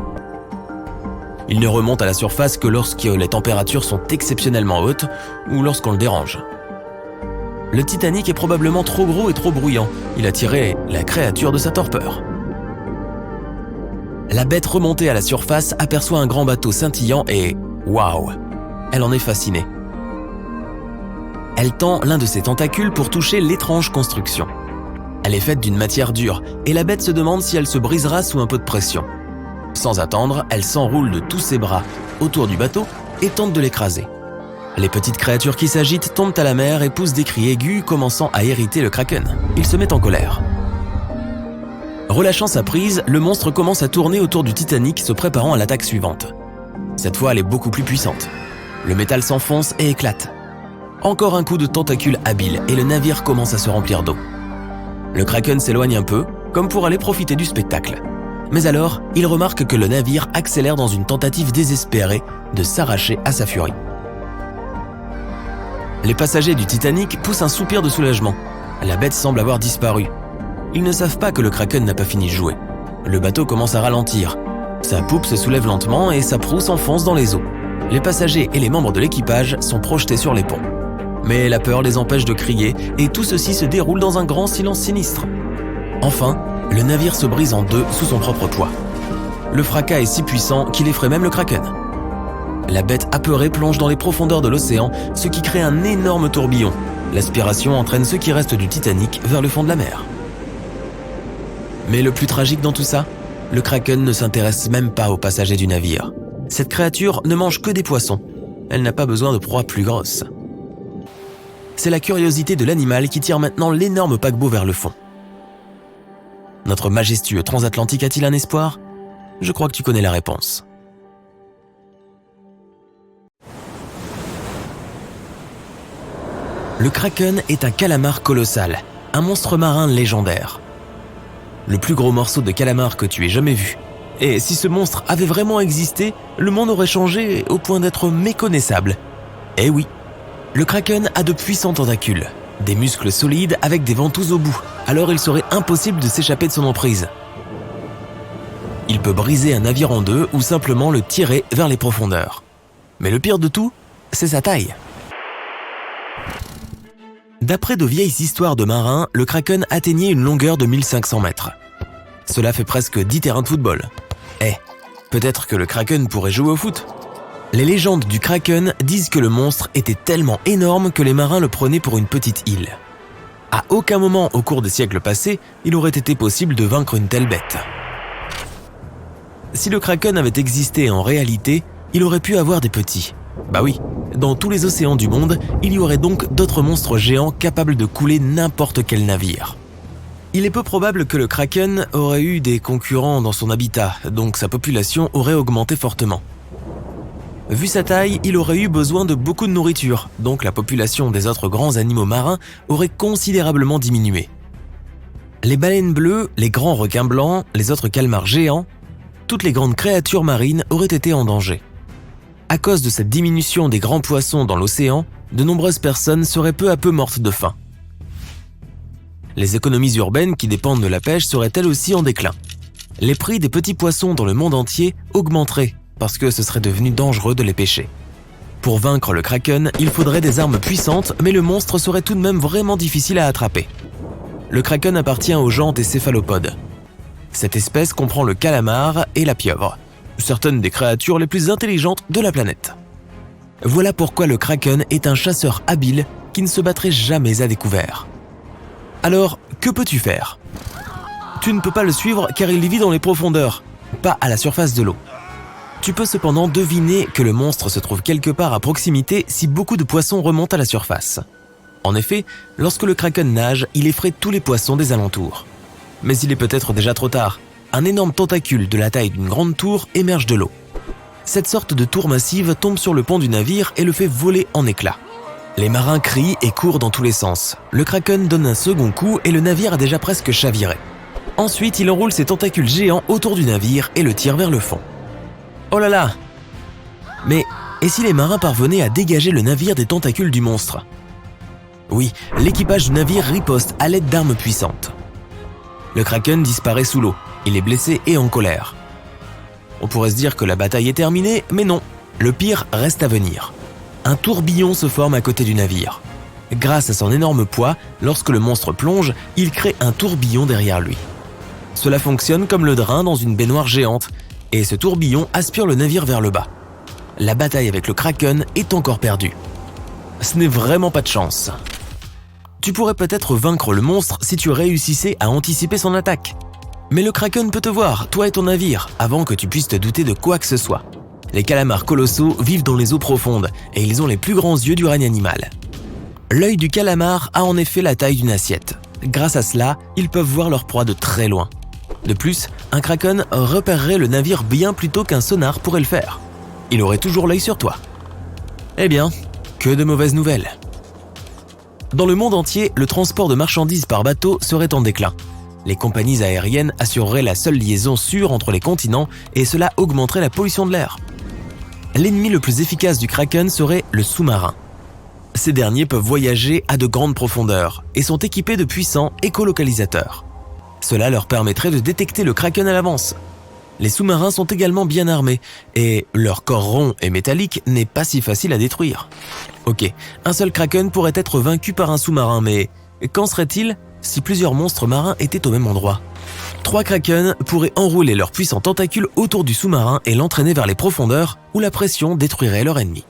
Il ne remonte à la surface que lorsque les températures sont exceptionnellement hautes ou lorsqu'on le dérange. Le Titanic est probablement trop gros et trop bruyant. Il a tiré la créature de sa torpeur. La bête remontée à la surface aperçoit un grand bateau scintillant et waouh, elle en est fascinée. Elle tend l'un de ses tentacules pour toucher l'étrange construction. Elle est faite d'une matière dure et la bête se demande si elle se brisera sous un peu de pression. Sans attendre, elle s'enroule de tous ses bras autour du bateau et tente de l'écraser. Les petites créatures qui s'agitent tombent à la mer et poussent des cris aigus, commençant à irriter le Kraken. Il se met en colère. Relâchant sa prise, le monstre commence à tourner autour du Titanic, se préparant à l'attaque suivante. Cette fois, elle est beaucoup plus puissante. Le métal s'enfonce et éclate. Encore un coup de tentacule habile et le navire commence à se remplir d'eau. Le Kraken s'éloigne un peu, comme pour aller profiter du spectacle. Mais alors, il remarque que le navire accélère dans une tentative désespérée de s'arracher à sa furie. Les passagers du Titanic poussent un soupir de soulagement. La bête semble avoir disparu. Ils ne savent pas que le Kraken n'a pas fini de jouer. Le bateau commence à ralentir. Sa poupe se soulève lentement et sa proue s'enfonce dans les eaux. Les passagers et les membres de l'équipage sont projetés sur les ponts. Mais la peur les empêche de crier et tout ceci se déroule dans un grand silence sinistre. Enfin, le navire se brise en deux sous son propre poids. Le fracas est si puissant qu'il effraie même le Kraken. La bête apeurée plonge dans les profondeurs de l'océan, ce qui crée un énorme tourbillon. L'aspiration entraîne ceux qui restent du Titanic vers le fond de la mer. Mais le plus tragique dans tout ça, le Kraken ne s'intéresse même pas aux passagers du navire. Cette créature ne mange que des poissons. Elle n'a pas besoin de proies plus grosses. C'est la curiosité de l'animal qui tire maintenant l'énorme paquebot vers le fond. notre majestueux transatlantique a-t-il un espoir? Je crois que tu connais la réponse. Le kraken est un calamar colossal, un monstre marin légendaire. Le plus gros morceau de calamar que tu aies jamais vu. Et si ce monstre avait vraiment existé, le monde aurait changé au point d'être méconnaissable. Eh oui, le kraken a de puissants tentacules, des muscles solides avec des ventouses au bout, alors il serait impossible de s'échapper de son emprise. Il peut briser un navire en deux ou simplement le tirer vers les profondeurs. Mais le pire de tout, c'est sa taille. D'après de vieilles histoires de marins, le kraken atteignait une longueur de 1500 mètres. Cela fait presque 10 terrains de football. Peut-être que le kraken pourrait jouer au foot. Les légendes du kraken disent que le monstre était tellement énorme que les marins le prenaient pour une petite île. À aucun moment au cours des siècles passés, il aurait été possible de vaincre une telle bête. Si le kraken avait existé en réalité, il aurait pu avoir des petits. Bah oui, dans tous les océans du monde, il y aurait donc d'autres monstres géants capables de couler n'importe quel navire. Il est peu probable que le kraken aurait eu des concurrents dans son habitat, donc sa population aurait augmenté fortement. Vu sa taille, il aurait eu besoin de beaucoup de nourriture, donc la population des autres grands animaux marins aurait considérablement diminué. Les baleines bleues, les grands requins blancs, les autres calmars géants, toutes les grandes créatures marines auraient été en danger. À cause de cette diminution des grands poissons dans l'océan, de nombreuses personnes seraient peu à peu mortes de faim. Les économies urbaines qui dépendent de la pêche seraient elles aussi en déclin. Les prix des petits poissons dans le monde entier augmenteraient parce que ce serait devenu dangereux de les pêcher. Pour vaincre le kraken, il faudrait des armes puissantes, mais le monstre serait tout de même vraiment difficile à attraper. Le kraken appartient au genre des céphalopodes. Cette espèce comprend le calamar et la pieuvre, certaines des créatures les plus intelligentes de la planète. Voilà pourquoi le kraken est un chasseur habile qui ne se battrait jamais à découvert. Alors, que peux-tu faire? Tu ne peux pas le suivre car il vit dans les profondeurs, pas à la surface de l'eau. Tu peux cependant deviner que le monstre se trouve quelque part à proximité si beaucoup de poissons remontent à la surface. En effet, lorsque le kraken nage, il effraie tous les poissons des alentours. Mais il est peut-être déjà trop tard. Un énorme tentacule de la taille d'une grande tour émerge de l'eau. Cette sorte de tour massive tombe sur le pont du navire et le fait voler en éclats. Les marins crient et courent dans tous les sens. Le kraken donne un second coup et le navire a déjà presque chaviré. Ensuite, il enroule ses tentacules géants autour du navire et le tire vers le fond. Oh là là! Mais et si les marins parvenaient à dégager le navire des tentacules du monstre? Oui, l'équipage du navire riposte à l'aide d'armes puissantes. Le kraken disparaît sous l'eau. Il est blessé et en colère. On pourrait se dire que la bataille est terminée, mais non. Le pire reste à venir. Un tourbillon se forme à côté du navire. Grâce à son énorme poids, lorsque le monstre plonge, il crée un tourbillon derrière lui. Cela fonctionne comme le drain dans une baignoire géante, et ce tourbillon aspire le navire vers le bas. La bataille avec le kraken est encore perdue. Ce n'est vraiment pas de chance. Tu pourrais peut-être vaincre le monstre si tu réussissais à anticiper son attaque. Mais le kraken peut te voir, toi et ton navire, avant que tu puisses te douter de quoi que ce soit. Les calamars colossaux vivent dans les eaux profondes et ils ont les plus grands yeux du règne animal. L'œil du calamar a en effet la taille d'une assiette. Grâce à cela, ils peuvent voir leur proie de très loin. De plus, un kraken repérerait le navire bien plus tôt qu'un sonar pourrait le faire. Il aurait toujours l'œil sur toi. Eh bien, que de mauvaises nouvelles. Dans le monde entier, le transport de marchandises par bateau serait en déclin. Les compagnies aériennes assureraient la seule liaison sûre entre les continents et cela augmenterait la pollution de l'air. L'ennemi le plus efficace du kraken serait le sous-marin. Ces derniers peuvent voyager à de grandes profondeurs et sont équipés de puissants écolocalisateurs. Cela leur permettrait de détecter le kraken à l'avance. Les sous-marins sont également bien armés et leur corps rond et métallique n'est pas si facile à détruire. Ok, un seul kraken pourrait être vaincu par un sous-marin, mais qu'en serait-il si plusieurs monstres marins étaient au même endroit? 3 kraken pourraient enrouler leurs puissants tentacules autour du sous-marin et l'entraîner vers les profondeurs où la pression détruirait leur ennemi.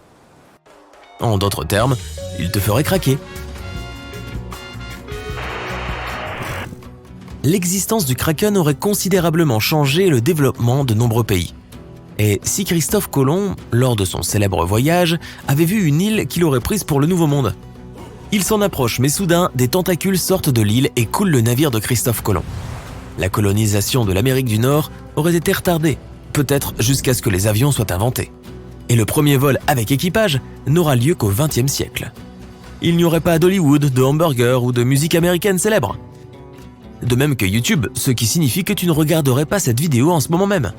En d'autres termes, ils te feraient craquer. L'existence du kraken aurait considérablement changé le développement de nombreux pays. Et si Christophe Colomb, lors de son célèbre voyage, avait vu une île qu'il aurait prise pour le Nouveau Monde. Il s'en approche, mais soudain, des tentacules sortent de l'île et coulent le navire de Christophe Colomb. La colonisation de l'Amérique du Nord aurait été retardée, peut-être jusqu'à ce que les avions soient inventés. Et le premier vol avec équipage n'aura lieu qu'au XXe siècle. Il n'y aurait pas d'Hollywood, de hamburgers ou de musique américaine célèbre. De même que YouTube, ce qui signifie que tu ne regarderais pas cette vidéo en ce moment même.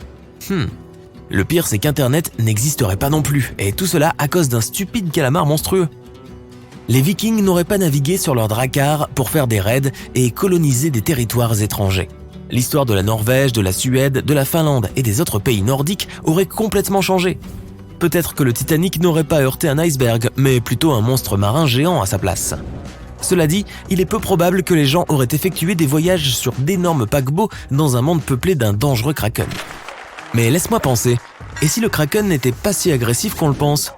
Le pire, c'est qu'Internet n'existerait pas non plus, et tout cela à cause d'un stupide calamar monstrueux. Les Vikings n'auraient pas navigué sur leurs dracars pour faire des raids et coloniser des territoires étrangers. L'histoire de la Norvège, de la Suède, de la Finlande et des autres pays nordiques aurait complètement changé. Peut-être que le Titanic n'aurait pas heurté un iceberg, mais plutôt un monstre marin géant à sa place. Cela dit, il est peu probable que les gens auraient effectué des voyages sur d'énormes paquebots dans un monde peuplé d'un dangereux kraken. Mais laisse-moi penser, et si le kraken n'était pas si agressif qu'on le pense ?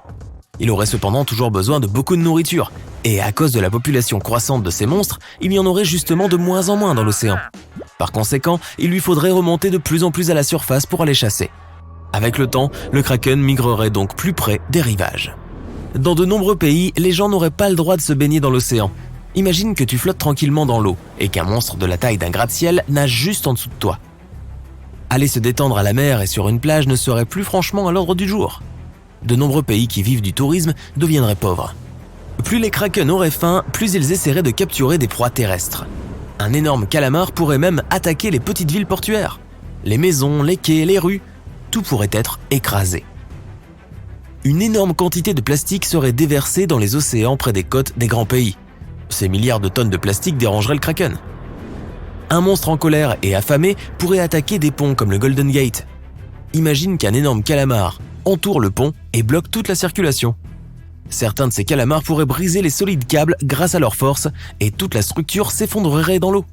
Il aurait cependant toujours besoin de beaucoup de nourriture, et à cause de la population croissante de ces monstres, il y en aurait justement de moins en moins dans l'océan. Par conséquent, il lui faudrait remonter de plus en plus à la surface pour aller chasser. Avec le temps, le kraken migrerait donc plus près des rivages. Dans de nombreux pays, les gens n'auraient pas le droit de se baigner dans l'océan. Imagine que tu flottes tranquillement dans l'eau et qu'un monstre de la taille d'un gratte-ciel nage juste en dessous de toi. Aller se détendre à la mer et sur une plage ne serait plus franchement à l'ordre du jour. De nombreux pays qui vivent du tourisme deviendraient pauvres. Plus les krakens auraient faim, plus ils essaieraient de capturer des proies terrestres. Un énorme calamar pourrait même attaquer les petites villes portuaires. Les maisons, les quais, les rues, tout pourrait être écrasé. Une énorme quantité de plastique serait déversée dans les océans près des côtes des grands pays. Ces milliards de tonnes de plastique dérangeraient le kraken. Un monstre en colère et affamé pourrait attaquer des ponts comme le Golden Gate. Imagine qu'un énorme calamar entoure le pont et bloque toute la circulation. Certains de ces calamars pourraient briser les solides câbles grâce à leur force et toute la structure s'effondrerait dans l'eau.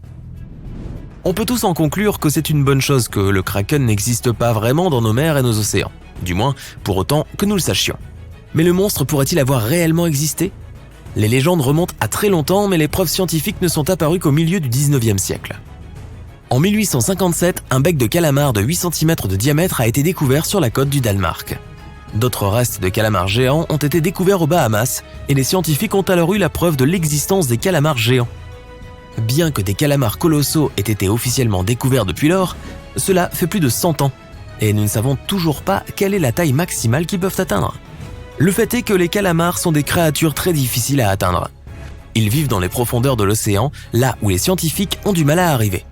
On peut tous en conclure que c'est une bonne chose que le kraken n'existe pas vraiment dans nos mers et nos océans, du moins pour autant que nous le sachions. Mais le monstre pourrait-il avoir réellement existé ? Les légendes remontent à très longtemps, mais les preuves scientifiques ne sont apparues qu'au milieu du 19e siècle. En 1857, un bec de calamar de 8 cm de diamètre a été découvert sur la côte du Danemark. D'autres restes de calamars géants ont été découverts aux Bahamas, et les scientifiques ont alors eu la preuve de l'existence des calamars géants. Bien que des calamars colossaux aient été officiellement découverts depuis lors, cela fait plus de 100 ans, et nous ne savons toujours pas quelle est la taille maximale qu'ils peuvent atteindre. Le fait est que les calamars sont des créatures très difficiles à atteindre. Ils vivent dans les profondeurs de l'océan, là où les scientifiques ont du mal à arriver.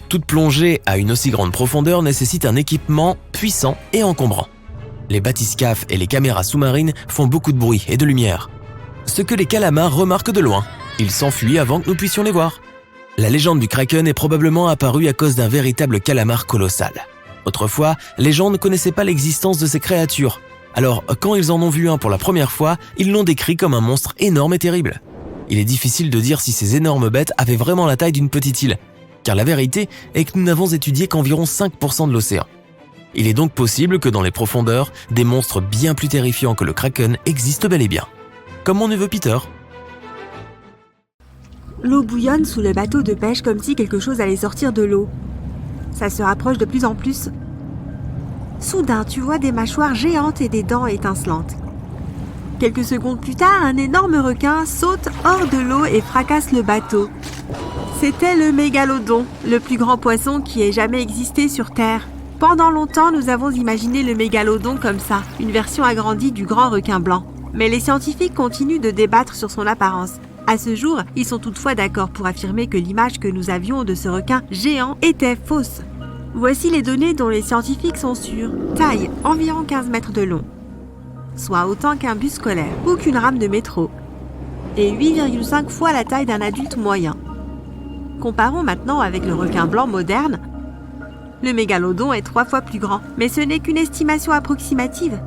Toute plongée à une aussi grande profondeur nécessite un équipement puissant et encombrant. Les bathyscaphes et les caméras sous-marines font beaucoup de bruit et de lumière. Ce que les calamars remarquent de loin, ils s'enfuient avant que nous puissions les voir. La légende du kraken est probablement apparue à cause d'un véritable calamar colossal. Autrefois, les gens ne connaissaient pas l'existence de ces créatures. Alors, quand ils en ont vu un pour la première fois, ils l'ont décrit comme un monstre énorme et terrible. Il est difficile de dire si ces énormes bêtes avaient vraiment la taille d'une petite île, car la vérité est que nous n'avons étudié qu'environ 5% de l'océan. Il est donc possible que dans les profondeurs, des monstres bien plus terrifiants que le kraken existent bel et bien. Comme mon neveu Peter. L'eau bouillonne sous le bateau de pêche comme si quelque chose allait sortir de l'eau. Ça se rapproche de plus en plus. Soudain, tu vois des mâchoires géantes et des dents étincelantes. Quelques secondes plus tard, un énorme requin saute hors de l'eau et fracasse le bateau. C'était le mégalodon, le plus grand poisson qui ait jamais existé sur Terre. Pendant longtemps, nous avons imaginé le mégalodon comme ça, une version agrandie du grand requin blanc. Mais les scientifiques continuent de débattre sur son apparence. À ce jour, ils sont toutefois d'accord pour affirmer que l'image que nous avions de ce requin géant était fausse. Voici les données dont les scientifiques sont sûrs. Taille, environ 15 mètres de long, soit autant qu'un bus scolaire ou qu'une rame de métro, et 8,5 fois la taille d'un adulte moyen. Comparons maintenant avec le requin blanc moderne. Le mégalodon est 3 fois plus grand, mais ce n'est qu'une estimation approximative.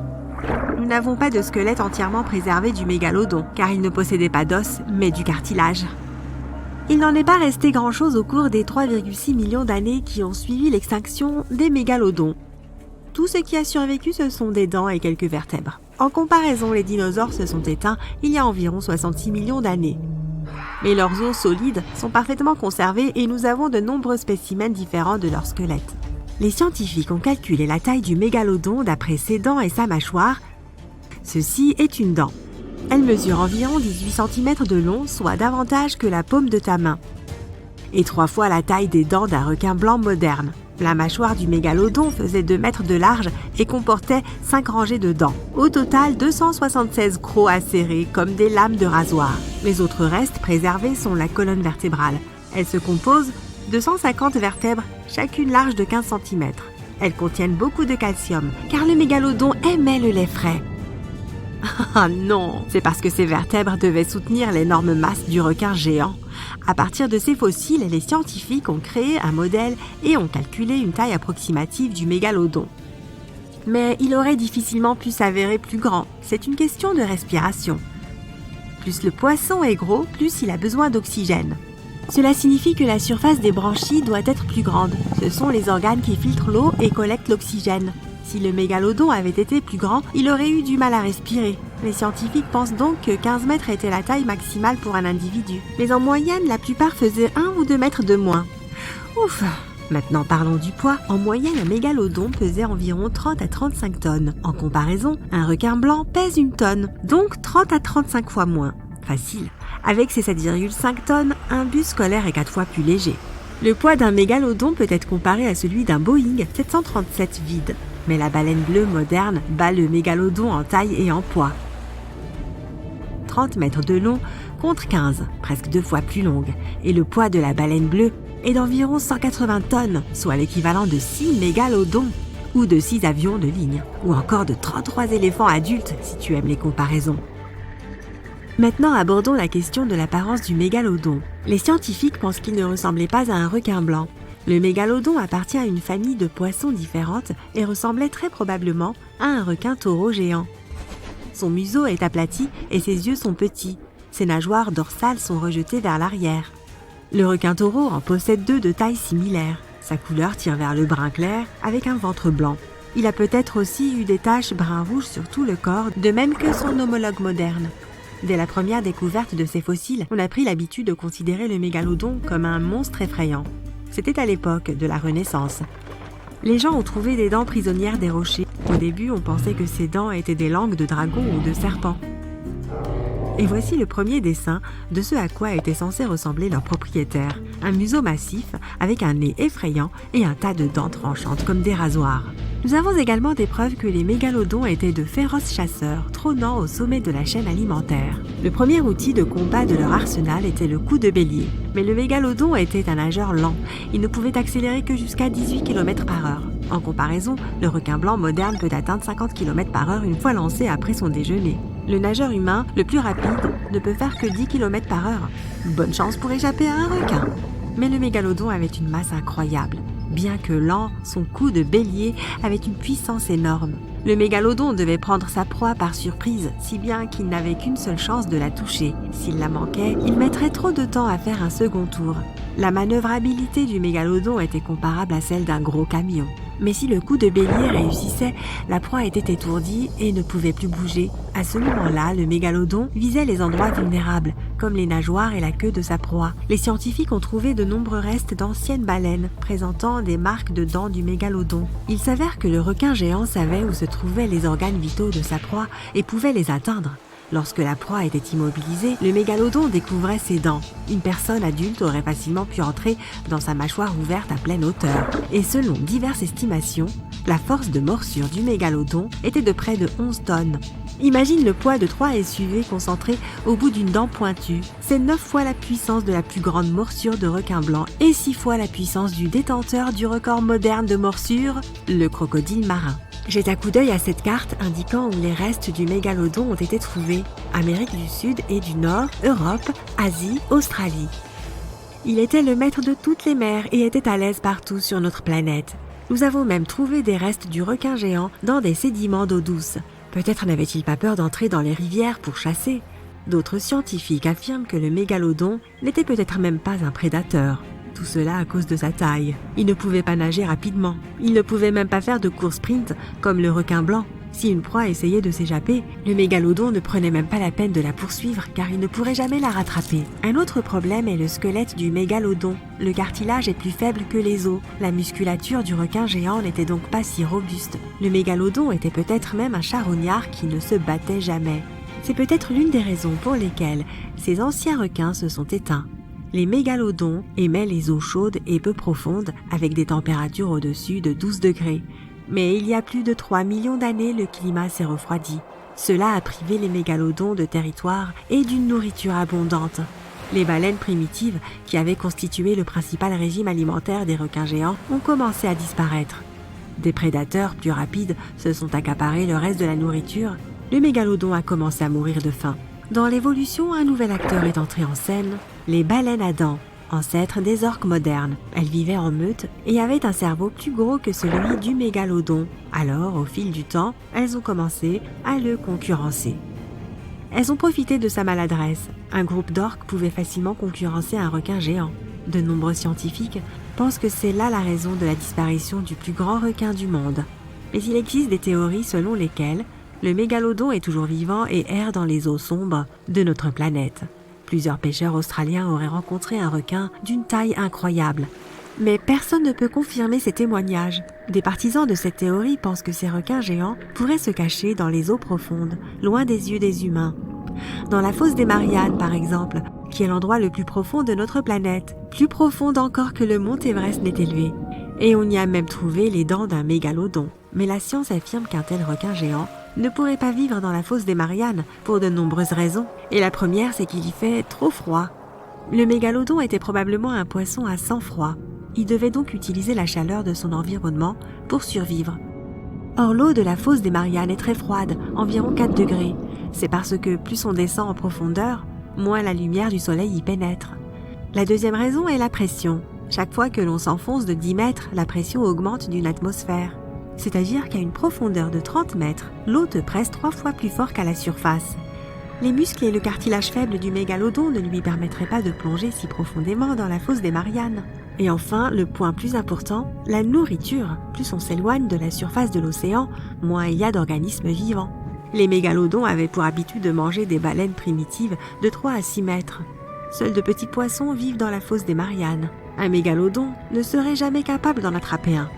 Nous n'avons pas de squelette entièrement préservé du mégalodon, car il ne possédait pas d'os, mais du cartilage. Il n'en est pas resté grand-chose au cours des 3,6 millions d'années qui ont suivi l'extinction des mégalodons. Tout ce qui a survécu, ce sont des dents et quelques vertèbres. En comparaison, les dinosaures se sont éteints il y a environ 66 millions d'années. Mais leurs os solides sont parfaitement conservés et nous avons de nombreux spécimens différents de leur squelette. Les scientifiques ont calculé la taille du mégalodon d'après ses dents et sa mâchoire. Ceci est une dent. Elle mesure environ 18 cm de long, soit davantage que la paume de ta main. et 3 fois la taille des dents d'un requin blanc moderne. La mâchoire du mégalodon faisait 2 mètres de large et comportait 5 rangées de dents. Au total, 276 crocs acérés comme des lames de rasoir. Les autres restes préservés sont la colonne vertébrale. Elle se compose de 150 vertèbres, chacune large de 15 cm. Elles contiennent beaucoup de calcium, car le mégalodon aimait le lait frais. Ah non, c'est parce que ces vertèbres devaient soutenir l'énorme masse du requin géant. À partir de ces fossiles, les scientifiques ont créé un modèle et ont calculé une taille approximative du mégalodon. Mais il aurait difficilement pu s'avérer plus grand, c'est une question de respiration. Plus le poisson est gros, plus il a besoin d'oxygène. Cela signifie que la surface des branchies doit être plus grande. Ce sont les organes qui filtrent l'eau et collectent l'oxygène. Si le mégalodon avait été plus grand, il aurait eu du mal à respirer. Les scientifiques pensent donc que 15 mètres était la taille maximale pour un individu. Mais en moyenne, la plupart faisaient 1 ou 2 mètres de moins. Ouf! Maintenant parlons du poids. En moyenne, un mégalodon pesait environ 30 à 35 tonnes. En comparaison, un requin blanc pèse 1 tonne, donc 30 à 35 fois moins. Facile. Avec ses 7,5 tonnes, un bus scolaire est 4 fois plus léger. Le poids d'un mégalodon peut être comparé à celui d'un Boeing 737 vide. Mais la baleine bleue moderne bat le mégalodon en taille et en poids. 30 mètres de long contre 15, presque 2 fois plus longue. Et le poids de la baleine bleue est d'environ 180 tonnes, soit l'équivalent de 6 mégalodons, ou de 6 avions de ligne, ou encore de 33 éléphants adultes si tu aimes les comparaisons. Maintenant, abordons la question de l'apparence du mégalodon. Les scientifiques pensent qu'il ne ressemblait pas à un requin blanc. Le mégalodon appartient à une famille de poissons différentes et ressemblait très probablement à un requin taureau géant. Son museau est aplati et ses yeux sont petits. Ses nageoires dorsales sont rejetées vers l'arrière. Le requin taureau en possède 2 de taille similaire. Sa couleur tire vers le brun clair avec un ventre blanc. Il a peut-être aussi eu des taches brun-rouge sur tout le corps, de même que son homologue moderne. Dès la première découverte de ces fossiles, on a pris l'habitude de considérer le mégalodon comme un monstre effrayant. C'était à l'époque de la Renaissance. Les gens ont trouvé des dents prisonnières des rochers. Au début, on pensait que ces dents étaient des langues de dragon ou de serpent. Et voici le premier dessin de ce à quoi était censé ressembler leur propriétaire. Un museau massif avec un nez effrayant et un tas de dents tranchantes comme des rasoirs. Nous avons également des preuves que les mégalodons étaient de féroces chasseurs, trônant au sommet de la chaîne alimentaire. Le premier outil de combat de leur arsenal était le coup de bélier. Mais le mégalodon était un nageur lent. Il ne pouvait accélérer que jusqu'à 18 km/h. En comparaison, le requin blanc moderne peut atteindre 50 km/h une fois lancé après son déjeuner. Le nageur humain, le plus rapide, ne peut faire que 10 km/h. Bonne chance pour échapper à un requin. Mais le mégalodon avait une masse incroyable. Bien que lent, son coup de bélier avait une puissance énorme. Le mégalodon devait prendre sa proie par surprise, si bien qu'il n'avait qu'une seule chance de la toucher. S'il la manquait, il mettrait trop de temps à faire un second tour. La manœuvrabilité du mégalodon était comparable à celle d'un gros camion. Mais si le coup de bélier réussissait, la proie était étourdie et ne pouvait plus bouger. À ce moment-là, le mégalodon visait les endroits vulnérables, comme les nageoires et la queue de sa proie. Les scientifiques ont trouvé de nombreux restes d'anciennes baleines, présentant des marques de dents du mégalodon. Il s'avère que le requin géant savait où se trouvaient les organes vitaux de sa proie et pouvait les atteindre. Lorsque la proie était immobilisée, le mégalodon découvrait ses dents. Une personne adulte aurait facilement pu entrer dans sa mâchoire ouverte à pleine hauteur. Et selon diverses estimations, la force de morsure du mégalodon était de près de 11 tonnes. Imagine le poids de 3 SUV concentré au bout d'une dent pointue. C'est 9 fois la puissance de la plus grande morsure de requin blanc et 6 fois la puissance du détenteur du record moderne de morsure, le crocodile marin. Jette un coup d'œil à cette carte indiquant où les restes du mégalodon ont été trouvés. Amérique du Sud et du Nord, Europe, Asie, Australie. Il était le maître de toutes les mers et était à l'aise partout sur notre planète. Nous avons même trouvé des restes du requin géant dans des sédiments d'eau douce. Peut-être n'avait-il pas peur d'entrer dans les rivières pour chasser. D'autres scientifiques affirment que le mégalodon n'était peut-être même pas un prédateur. Tout cela à cause de sa taille. Il ne pouvait pas nager rapidement. Il ne pouvait même pas faire de course sprint comme le requin blanc. Si une proie essayait de s'échapper, le mégalodon ne prenait même pas la peine de la poursuivre car il ne pourrait jamais la rattraper. Un autre problème est le squelette du mégalodon. Le cartilage est plus faible que les os. La musculature du requin géant n'était donc pas si robuste. Le mégalodon était peut-être même un charognard qui ne se battait jamais. C'est peut-être l'une des raisons pour lesquelles ces anciens requins se sont éteints. Les mégalodons aimaient les eaux chaudes et peu profondes avec des températures au-dessus de 12 degrés. Mais il y a plus de 3 millions d'années, le climat s'est refroidi. Cela a privé les mégalodons de territoire et d'une nourriture abondante. Les baleines primitives, qui avaient constitué le principal régime alimentaire des requins géants, ont commencé à disparaître. Des prédateurs plus rapides se sont accaparés le reste de la nourriture. Le mégalodon a commencé à mourir de faim. Dans l'évolution, un nouvel acteur est entré en scène, les baleines à dents, ancêtres des orques modernes. Elles vivaient en meute et avaient un cerveau plus gros que celui du mégalodon. Alors, au fil du temps, elles ont commencé à le concurrencer. Elles ont profité de sa maladresse. Un groupe d'orques pouvait facilement concurrencer un requin géant. De nombreux scientifiques pensent que c'est là la raison de la disparition du plus grand requin du monde. Mais il existe des théories selon lesquelles le mégalodon est toujours vivant et erre dans les eaux sombres de notre planète. Plusieurs pêcheurs australiens auraient rencontré un requin d'une taille incroyable. Mais personne ne peut confirmer ces témoignages. Des partisans de cette théorie pensent que ces requins géants pourraient se cacher dans les eaux profondes, loin des yeux des humains. Dans la fosse des Mariannes, par exemple, qui est l'endroit le plus profond de notre planète, plus profonde encore que le mont Everest n'est élevé. Et on y a même trouvé les dents d'un mégalodon. Mais la science affirme qu'un tel requin géant ne pourrait pas vivre dans la fosse des Mariannes pour de nombreuses raisons. Et la première, c'est qu'il y fait trop froid. Le mégalodon était probablement un poisson à sang froid. Il devait donc utiliser la chaleur de son environnement pour survivre. Or, l'eau de la fosse des Mariannes est très froide, environ 4 degrés. C'est parce que plus on descend en profondeur, moins la lumière du soleil y pénètre. La deuxième raison est la pression. Chaque fois que l'on s'enfonce de 10 mètres, la pression augmente d'une atmosphère. C'est-à-dire qu'à une profondeur de 30 mètres, l'eau te presse 3 fois plus fort qu'à la surface. Les muscles et le cartilage faible du mégalodon ne lui permettraient pas de plonger si profondément dans la fosse des Mariannes. Et enfin, le point plus important, la nourriture. Plus on s'éloigne de la surface de l'océan, moins il y a d'organismes vivants. Les mégalodons avaient pour habitude de manger des baleines primitives de 3 à 6 mètres. Seuls de petits poissons vivent dans la fosse des Mariannes. Un mégalodon ne serait jamais capable d'en attraper un.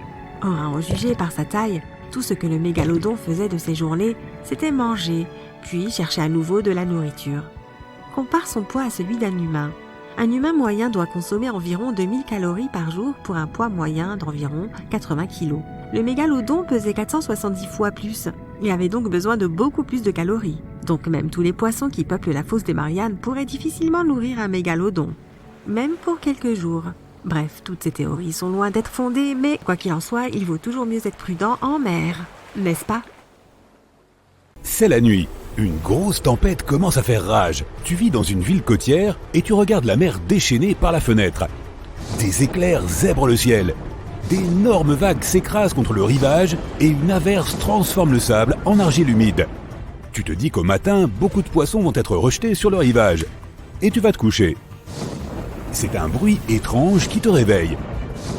Or, à en juger par sa taille, tout ce que le mégalodon faisait de ses journées, c'était manger, puis chercher à nouveau de la nourriture. Compare son poids à celui d'un humain. Un humain moyen doit consommer environ 2000 calories par jour pour un poids moyen d'environ 80 kg. Le mégalodon pesait 470 fois plus et avait donc besoin de beaucoup plus de calories. Donc même tous les poissons qui peuplent la fosse des Mariannes pourraient difficilement nourrir un mégalodon, même pour quelques jours. Bref, toutes ces théories sont loin d'être fondées, mais quoi qu'il en soit, il vaut toujours mieux être prudent en mer, n'est-ce pas? C'est la nuit. Une grosse tempête commence à faire rage. Tu vis dans une ville côtière et tu regardes la mer déchaînée par la fenêtre. Des éclairs zèbrent le ciel. D'énormes vagues s'écrasent contre le rivage et une averse transforme le sable en argile humide. Tu te dis qu'au matin, beaucoup de poissons vont être rejetés sur le rivage. Et tu vas te coucher. C'est un bruit étrange qui te réveille.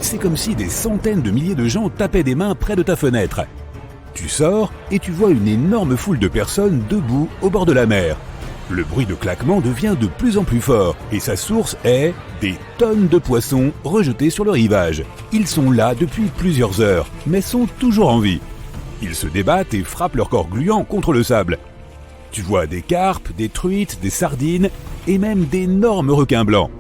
C'est comme si des centaines de milliers de gens tapaient des mains près de ta fenêtre. Tu sors et tu vois une énorme foule de personnes debout au bord de la mer. Le bruit de claquement devient de plus en plus fort et sa source est des tonnes de poissons rejetés sur le rivage. Ils sont là depuis plusieurs heures, mais sont toujours en vie. Ils se débattent et frappent leur corps gluant contre le sable. Tu vois des carpes, des truites, des sardines et même d'énormes requins blancs.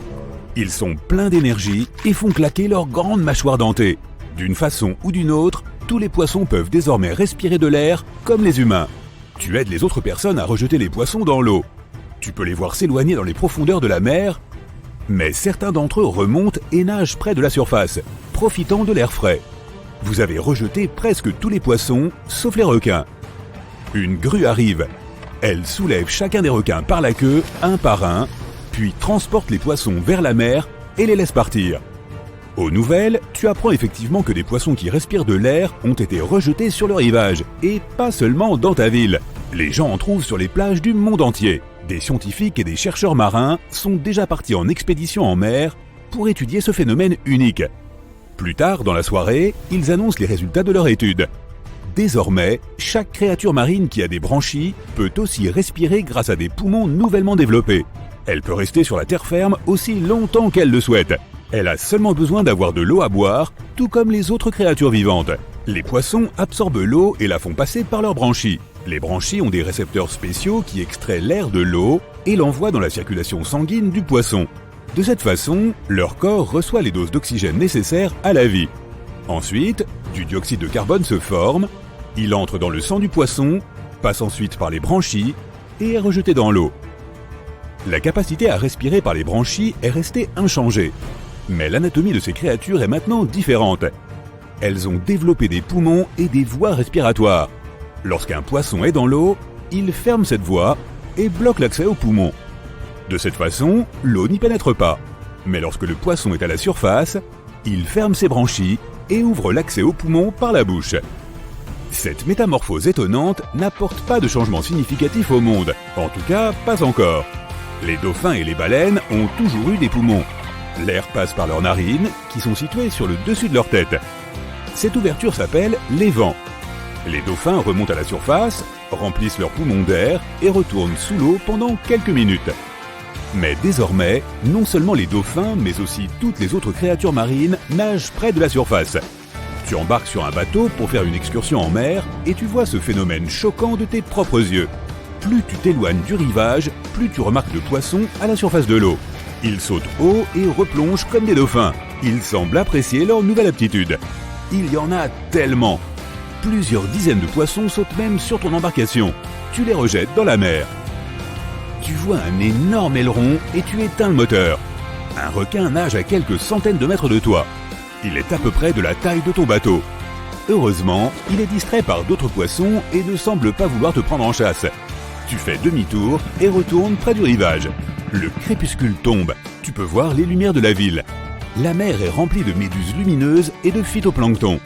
Ils sont pleins d'énergie et font claquer leurs grandes mâchoires dentées. D'une façon ou d'une autre, tous les poissons peuvent désormais respirer de l'air comme les humains. Tu aides les autres personnes à rejeter les poissons dans l'eau. Tu peux les voir s'éloigner dans les profondeurs de la mer, mais certains d'entre eux remontent et nagent près de la surface, profitant de l'air frais. Vous avez rejeté presque tous les poissons, sauf les requins. Une grue arrive. Elle soulève chacun des requins par la queue, un par un, puis transporte les poissons vers la mer et les laisse partir. Aux nouvelles, tu apprends effectivement que des poissons qui respirent de l'air ont été rejetés sur le rivage, et pas seulement dans ta ville. Les gens en trouvent sur les plages du monde entier. Des scientifiques et des chercheurs marins sont déjà partis en expédition en mer pour étudier ce phénomène unique. Plus tard dans la soirée, ils annoncent les résultats de leur étude. Désormais, chaque créature marine qui a des branchies peut aussi respirer grâce à des poumons nouvellement développés. Elle peut rester sur la terre ferme aussi longtemps qu'elle le souhaite. Elle a seulement besoin d'avoir de l'eau à boire, tout comme les autres créatures vivantes. Les poissons absorbent l'eau et la font passer par leurs branchies. Les branchies ont des récepteurs spéciaux qui extraient l'air de l'eau et l'envoient dans la circulation sanguine du poisson. De cette façon, leur corps reçoit les doses d'oxygène nécessaires à la vie. Ensuite, du dioxyde de carbone se forme, il entre dans le sang du poisson, passe ensuite par les branchies et est rejeté dans l'eau. La capacité à respirer par les branchies est restée inchangée, mais l'anatomie de ces créatures est maintenant différente. Elles ont développé des poumons et des voies respiratoires. Lorsqu'un poisson est dans l'eau, il ferme cette voie et bloque l'accès aux poumons. De cette façon, l'eau n'y pénètre pas. Mais lorsque le poisson est à la surface, il ferme ses branchies et ouvre l'accès aux poumons par la bouche. Cette métamorphose étonnante n'apporte pas de changement significatif au monde, en tout cas pas encore. Les dauphins et les baleines ont toujours eu des poumons. L'air passe par leurs narines, qui sont situées sur le dessus de leur tête. Cette ouverture s'appelle l'évent. Les dauphins remontent à la surface, remplissent leurs poumons d'air et retournent sous l'eau pendant quelques minutes. Mais désormais, non seulement les dauphins, mais aussi toutes les autres créatures marines nagent près de la surface. Tu embarques sur un bateau pour faire une excursion en mer et tu vois ce phénomène choquant de tes propres yeux. Plus tu t'éloignes du rivage, plus tu remarques de poissons à la surface de l'eau. Ils sautent haut et replongent comme des dauphins. Ils semblent apprécier leur nouvelle aptitude. Il y en a tellement. Plusieurs dizaines de poissons sautent même sur ton embarcation. Tu les rejettes dans la mer. Tu vois un énorme aileron et tu éteins le moteur. Un requin nage à quelques centaines de mètres de toi. Il est à peu près de la taille de ton bateau. Heureusement, il est distrait par d'autres poissons et ne semble pas vouloir te prendre en chasse. Tu fais demi-tour et retournes près du rivage. Le crépuscule tombe. Tu peux voir les lumières de la ville. La mer est remplie de méduses lumineuses et de phytoplancton.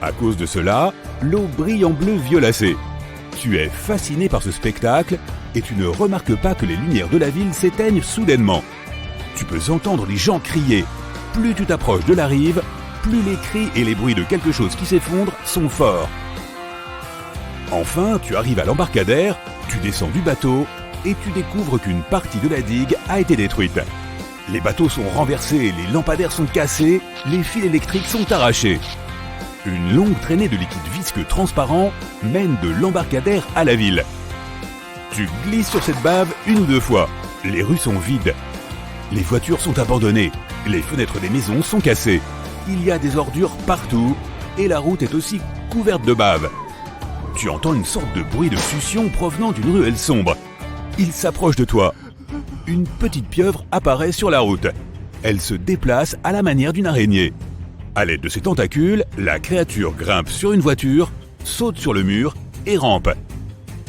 À cause de cela, l'eau brille en bleu violacé. Tu es fasciné par ce spectacle et tu ne remarques pas que les lumières de la ville s'éteignent soudainement. Tu peux entendre les gens crier. Plus tu t'approches de la rive, plus les cris et les bruits de quelque chose qui s'effondre sont forts. Enfin, tu arrives à l'embarcadère, tu descends du bateau et tu découvres qu'une partie de la digue a été détruite. Les bateaux sont renversés, les lampadaires sont cassés, les fils électriques sont arrachés. Une longue traînée de liquide visqueux transparent mène de l'embarcadère à la ville. Tu glisses sur cette bave une ou deux fois. Les rues sont vides. Les voitures sont abandonnées. Les fenêtres des maisons sont cassées. Il y a des ordures partout et la route est aussi couverte de bave. Tu entends une sorte de bruit de succion provenant d'une ruelle sombre. Il s'approche de toi. Une petite pieuvre apparaît sur la route. Elle se déplace à la manière d'une araignée. À l'aide de ses tentacules, la créature grimpe sur une voiture, saute sur le mur et rampe.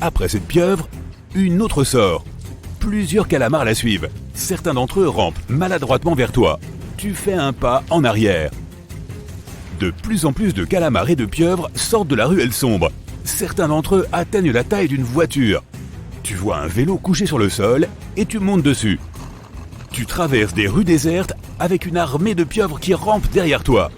Après cette pieuvre, une autre sort. Plusieurs calamars la suivent. Certains d'entre eux rampent maladroitement vers toi. Tu fais un pas en arrière. De plus en plus de calamars et de pieuvres sortent de la ruelle sombre. Certains d'entre eux atteignent la taille d'une voiture. Tu vois un vélo couché sur le sol et tu montes dessus. Tu traverses des rues désertes avec une armée de pieuvres qui rampent derrière toi.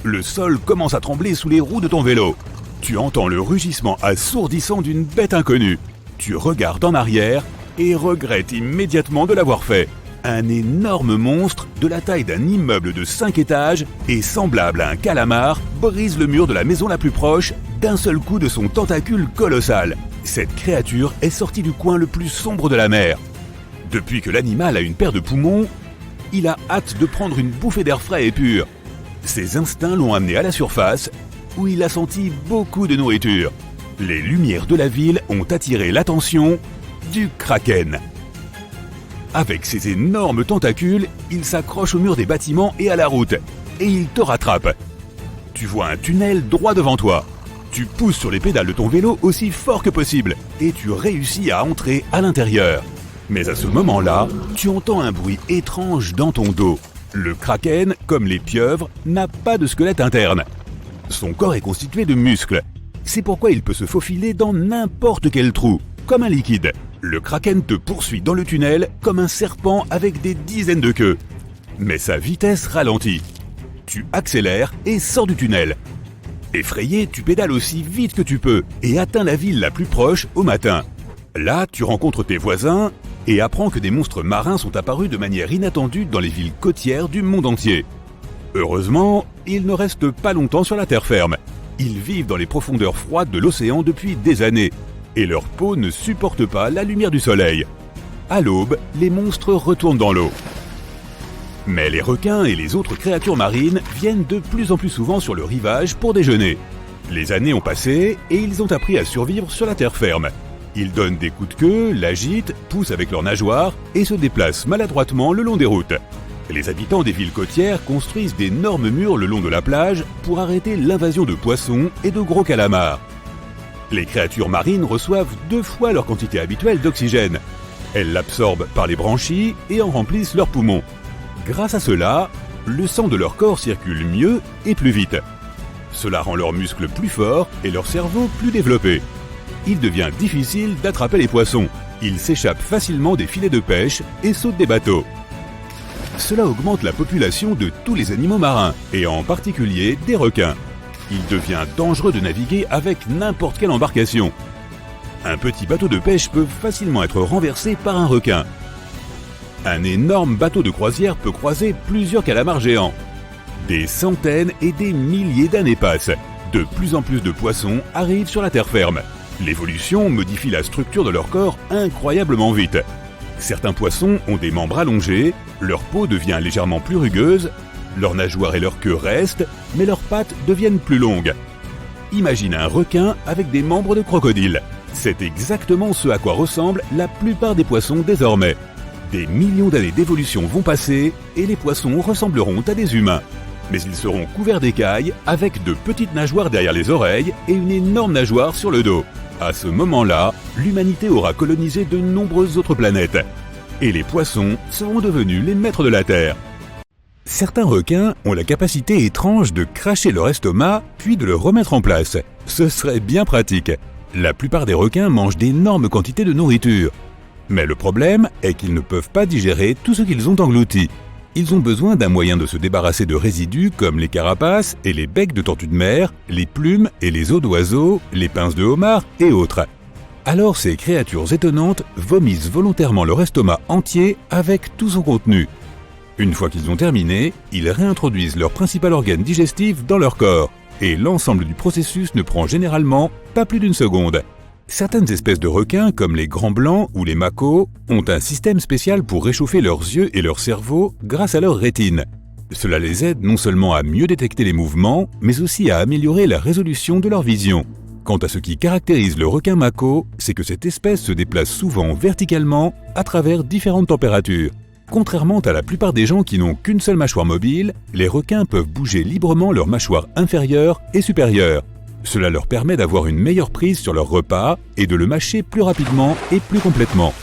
Le sol commence à trembler sous les roues de ton vélo. Tu entends le rugissement assourdissant d'une bête inconnue. Tu regardes en arrière et regrettes immédiatement de l'avoir fait. Un énorme monstre de la taille d'un immeuble de 5 étages et semblable à un calamar brise le mur de la maison la plus proche d'un seul coup de son tentacule colossal. Cette créature est sortie du coin le plus sombre de la mer. Depuis que l'animal a une paire de poumons, il a hâte de prendre une bouffée d'air frais et pur. Ses instincts l'ont amené à la surface, où il a senti beaucoup de nourriture. Les lumières de la ville ont attiré l'attention du kraken. Avec ses énormes tentacules, il s'accroche au mur des bâtiments et à la route, et il te rattrape. Tu vois un tunnel droit devant toi. Tu pousses sur les pédales de ton vélo aussi fort que possible, et tu réussis à entrer à l'intérieur. Mais à ce moment-là, tu entends un bruit étrange dans ton dos. Le kraken, comme les pieuvres, n'a pas de squelette interne. Son corps est constitué de muscles. C'est pourquoi il peut se faufiler dans n'importe quel trou, comme un liquide. Le kraken te poursuit dans le tunnel comme un serpent avec des dizaines de queues. Mais sa vitesse ralentit. Tu accélères et sors du tunnel. Effrayé, tu pédales aussi vite que tu peux et atteins la ville la plus proche au matin. Là, tu rencontres tes voisins et apprends que des monstres marins sont apparus de manière inattendue dans les villes côtières du monde entier. Heureusement, ils ne restent pas longtemps sur la terre ferme. Ils vivent dans les profondeurs froides de l'océan depuis des années, et leur peau ne supporte pas la lumière du soleil. À l'aube, les monstres retournent dans l'eau. Mais les requins et les autres créatures marines viennent de plus en plus souvent sur le rivage pour déjeuner. Les années ont passé et ils ont appris à survivre sur la terre ferme. Ils donnent des coups de queue, l'agitent, poussent avec leurs nageoires et se déplacent maladroitement le long des routes. Les habitants des villes côtières construisent d'énormes murs le long de la plage pour arrêter l'invasion de poissons et de gros calamars. Les créatures marines reçoivent 2 fois leur quantité habituelle d'oxygène. Elles l'absorbent par les branchies et en remplissent leurs poumons. Grâce à cela, le sang de leur corps circule mieux et plus vite. Cela rend leurs muscles plus forts et leur cerveau plus développé. Il devient difficile d'attraper les poissons. Ils s'échappent facilement des filets de pêche et sautent des bateaux. Cela augmente la population de tous les animaux marins, et en particulier des requins. Il devient dangereux de naviguer avec n'importe quelle embarcation. Un petit bateau de pêche peut facilement être renversé par un requin. Un énorme bateau de croisière peut croiser plusieurs calamars géants. Des centaines et des milliers d'années passent. De plus en plus de poissons arrivent sur la terre ferme. L'évolution modifie la structure de leur corps incroyablement vite. Certains poissons ont des membres allongés, leur peau devient légèrement plus rugueuse, leurs nageoires et leur queue restent, mais leurs pattes deviennent plus longues. Imagine un requin avec des membres de crocodile. C'est exactement ce à quoi ressemblent la plupart des poissons désormais. Des millions d'années d'évolution vont passer et les poissons ressembleront à des humains. Mais ils seront couverts d'écailles avec de petites nageoires derrière les oreilles et une énorme nageoire sur le dos. À ce moment-là, l'humanité aura colonisé de nombreuses autres planètes. Et les poissons seront devenus les maîtres de la Terre. Certains requins ont la capacité étrange de cracher leur estomac puis de le remettre en place. Ce serait bien pratique. La plupart des requins mangent d'énormes quantités de nourriture. Mais le problème est qu'ils ne peuvent pas digérer tout ce qu'ils ont englouti. Ils ont besoin d'un moyen de se débarrasser de résidus comme les carapaces et les becs de tortues de mer, les plumes et les os d'oiseaux, les pinces de homard et autres. Alors ces créatures étonnantes vomissent volontairement leur estomac entier avec tout son contenu. Une fois qu'ils ont terminé, ils réintroduisent leur principal organe digestif dans leur corps. Et l'ensemble du processus ne prend généralement pas plus d'1 seconde. Certaines espèces de requins, comme les grands blancs ou les macos, ont un système spécial pour réchauffer leurs yeux et leur cerveau grâce à leur rétine. Cela les aide non seulement à mieux détecter les mouvements, mais aussi à améliorer la résolution de leur vision. Quant à ce qui caractérise le requin mako, c'est que cette espèce se déplace souvent verticalement à travers différentes températures. Contrairement à la plupart des gens qui n'ont qu'une seule mâchoire mobile, les requins peuvent bouger librement leur mâchoire inférieure et supérieure. Cela leur permet d'avoir une meilleure prise sur leur repas et de le mâcher plus rapidement et plus complètement.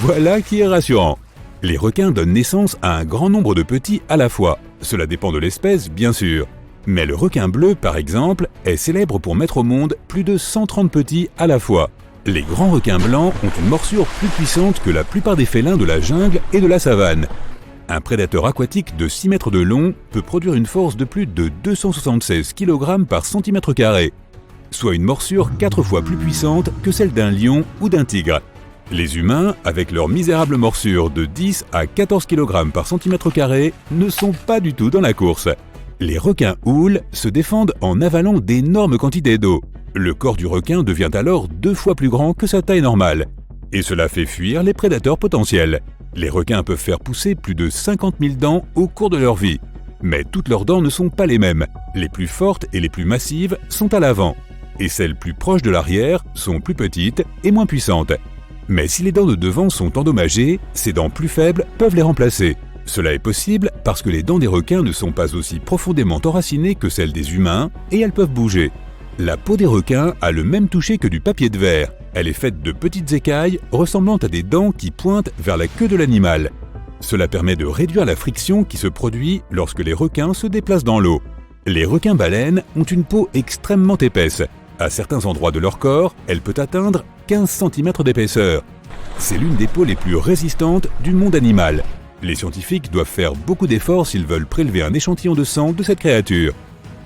Voilà qui est rassurant. Les requins donnent naissance à un grand nombre de petits à la fois. Cela dépend de l'espèce, bien sûr. Mais le requin bleu, par exemple, est célèbre pour mettre au monde plus de 130 petits à la fois. Les grands requins blancs ont une morsure plus puissante que la plupart des félins de la jungle et de la savane. Un prédateur aquatique de 6 mètres de long peut produire une force de plus de 276 kg par cm², soit une morsure 4 fois plus puissante que celle d'un lion ou d'un tigre. Les humains, avec leur misérable morsure de 10 à 14 kg par cm², ne sont pas du tout dans la course. Les requins houles se défendent en avalant d'énormes quantités d'eau. Le corps du requin devient alors 2 fois plus grand que sa taille normale. Et cela fait fuir les prédateurs potentiels. Les requins peuvent faire pousser plus de 50 000 dents au cours de leur vie. Mais toutes leurs dents ne sont pas les mêmes. Les plus fortes et les plus massives sont à l'avant. Et celles plus proches de l'arrière sont plus petites et moins puissantes. Mais si les dents de devant sont endommagées, ces dents plus faibles peuvent les remplacer. Cela est possible parce que les dents des requins ne sont pas aussi profondément enracinées que celles des humains et elles peuvent bouger. La peau des requins a le même toucher que du papier de verre. Elle est faite de petites écailles ressemblant à des dents qui pointent vers la queue de l'animal. Cela permet de réduire la friction qui se produit lorsque les requins se déplacent dans l'eau. Les requins-baleines ont une peau extrêmement épaisse. À certains endroits de leur corps, elle peut atteindre 15 cm d'épaisseur. C'est l'une des peaux les plus résistantes du monde animal. Les scientifiques doivent faire beaucoup d'efforts s'ils veulent prélever un échantillon de sang de cette créature.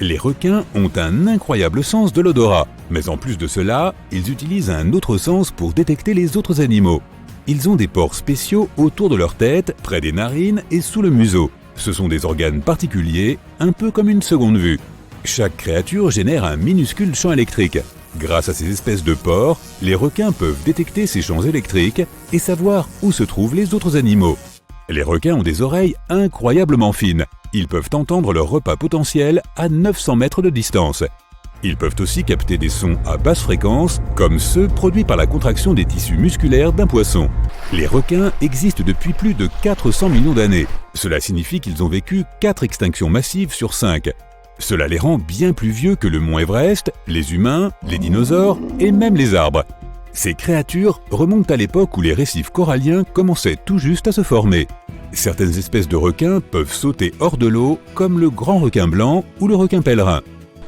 Les requins ont un incroyable sens de l'odorat, mais en plus de cela, ils utilisent un autre sens pour détecter les autres animaux. Ils ont des pores spéciaux autour de leur tête, près des narines et sous le museau. Ce sont des organes particuliers, un peu comme une seconde vue. Chaque créature génère un minuscule champ électrique. Grâce à ces espèces de pores, les requins peuvent détecter ces champs électriques et savoir où se trouvent les autres animaux. Les requins ont des oreilles incroyablement fines. Ils peuvent entendre leur repas potentiel à 900 mètres de distance. Ils peuvent aussi capter des sons à basse fréquence, comme ceux produits par la contraction des tissus musculaires d'un poisson. Les requins existent depuis plus de 400 millions d'années. Cela signifie qu'ils ont vécu 4 extinctions massives sur 5. Cela les rend bien plus vieux que le mont Everest, les humains, les dinosaures et même les arbres. Ces créatures remontent à l'époque où les récifs coralliens commençaient tout juste à se former. Certaines espèces de requins peuvent sauter hors de l'eau, comme le grand requin blanc ou le requin pèlerin.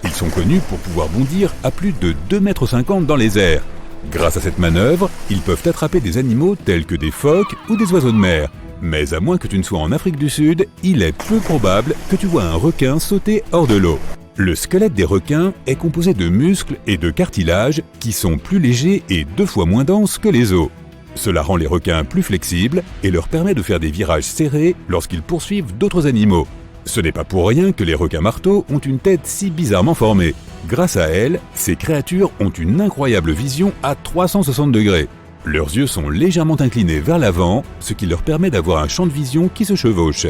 Ils sont connus pour pouvoir bondir à plus de 2,50 m dans les airs. Grâce à cette manœuvre, ils peuvent attraper des animaux tels que des phoques ou des oiseaux de mer. Mais à moins que tu ne sois en Afrique du Sud, il est peu probable que tu vois un requin sauter hors de l'eau. Le squelette des requins est composé de muscles et de cartilages qui sont plus légers et 2 fois moins denses que les os. Cela rend les requins plus flexibles et leur permet de faire des virages serrés lorsqu'ils poursuivent d'autres animaux. Ce n'est pas pour rien que les requins marteaux ont une tête si bizarrement formée. Grâce à elle, ces créatures ont une incroyable vision à 360 degrés. Leurs yeux sont légèrement inclinés vers l'avant, ce qui leur permet d'avoir un champ de vision qui se chevauche.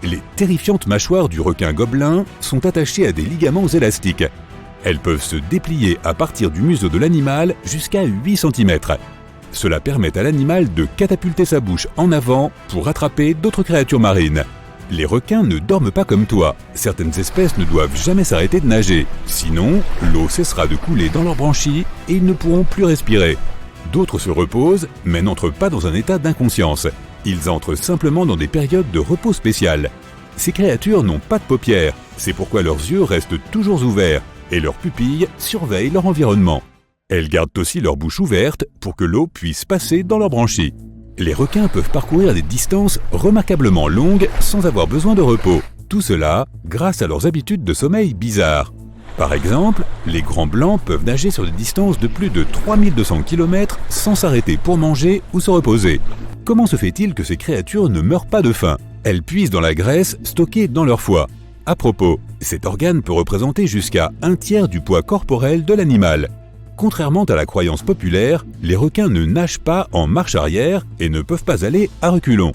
Les terrifiantes mâchoires du requin gobelin sont attachées à des ligaments élastiques. Elles peuvent se déplier à partir du museau de l'animal jusqu'à 8 cm. Cela permet à l'animal de catapulter sa bouche en avant pour attraper d'autres créatures marines. Les requins ne dorment pas comme toi. Certaines espèces ne doivent jamais s'arrêter de nager. Sinon, l'eau cessera de couler dans leurs branchies et ils ne pourront plus respirer. D'autres se reposent, mais n'entrent pas dans un état d'inconscience. Ils entrent simplement dans des périodes de repos spéciales. Ces créatures n'ont pas de paupières, c'est pourquoi leurs yeux restent toujours ouverts et leurs pupilles surveillent leur environnement. Elles gardent aussi leur bouche ouverte pour que l'eau puisse passer dans leurs branchies. Les requins peuvent parcourir des distances remarquablement longues sans avoir besoin de repos. Tout cela grâce à leurs habitudes de sommeil bizarres. Par exemple, les grands blancs peuvent nager sur des distances de plus de 3200 km sans s'arrêter pour manger ou se reposer. Comment se fait-il que ces créatures ne meurent pas de faim? Elles puisent dans la graisse stockée dans leur foie. À propos, cet organe peut représenter jusqu'à 1/3 du poids corporel de l'animal. Contrairement à la croyance populaire, les requins ne nagent pas en marche arrière et ne peuvent pas aller à reculons.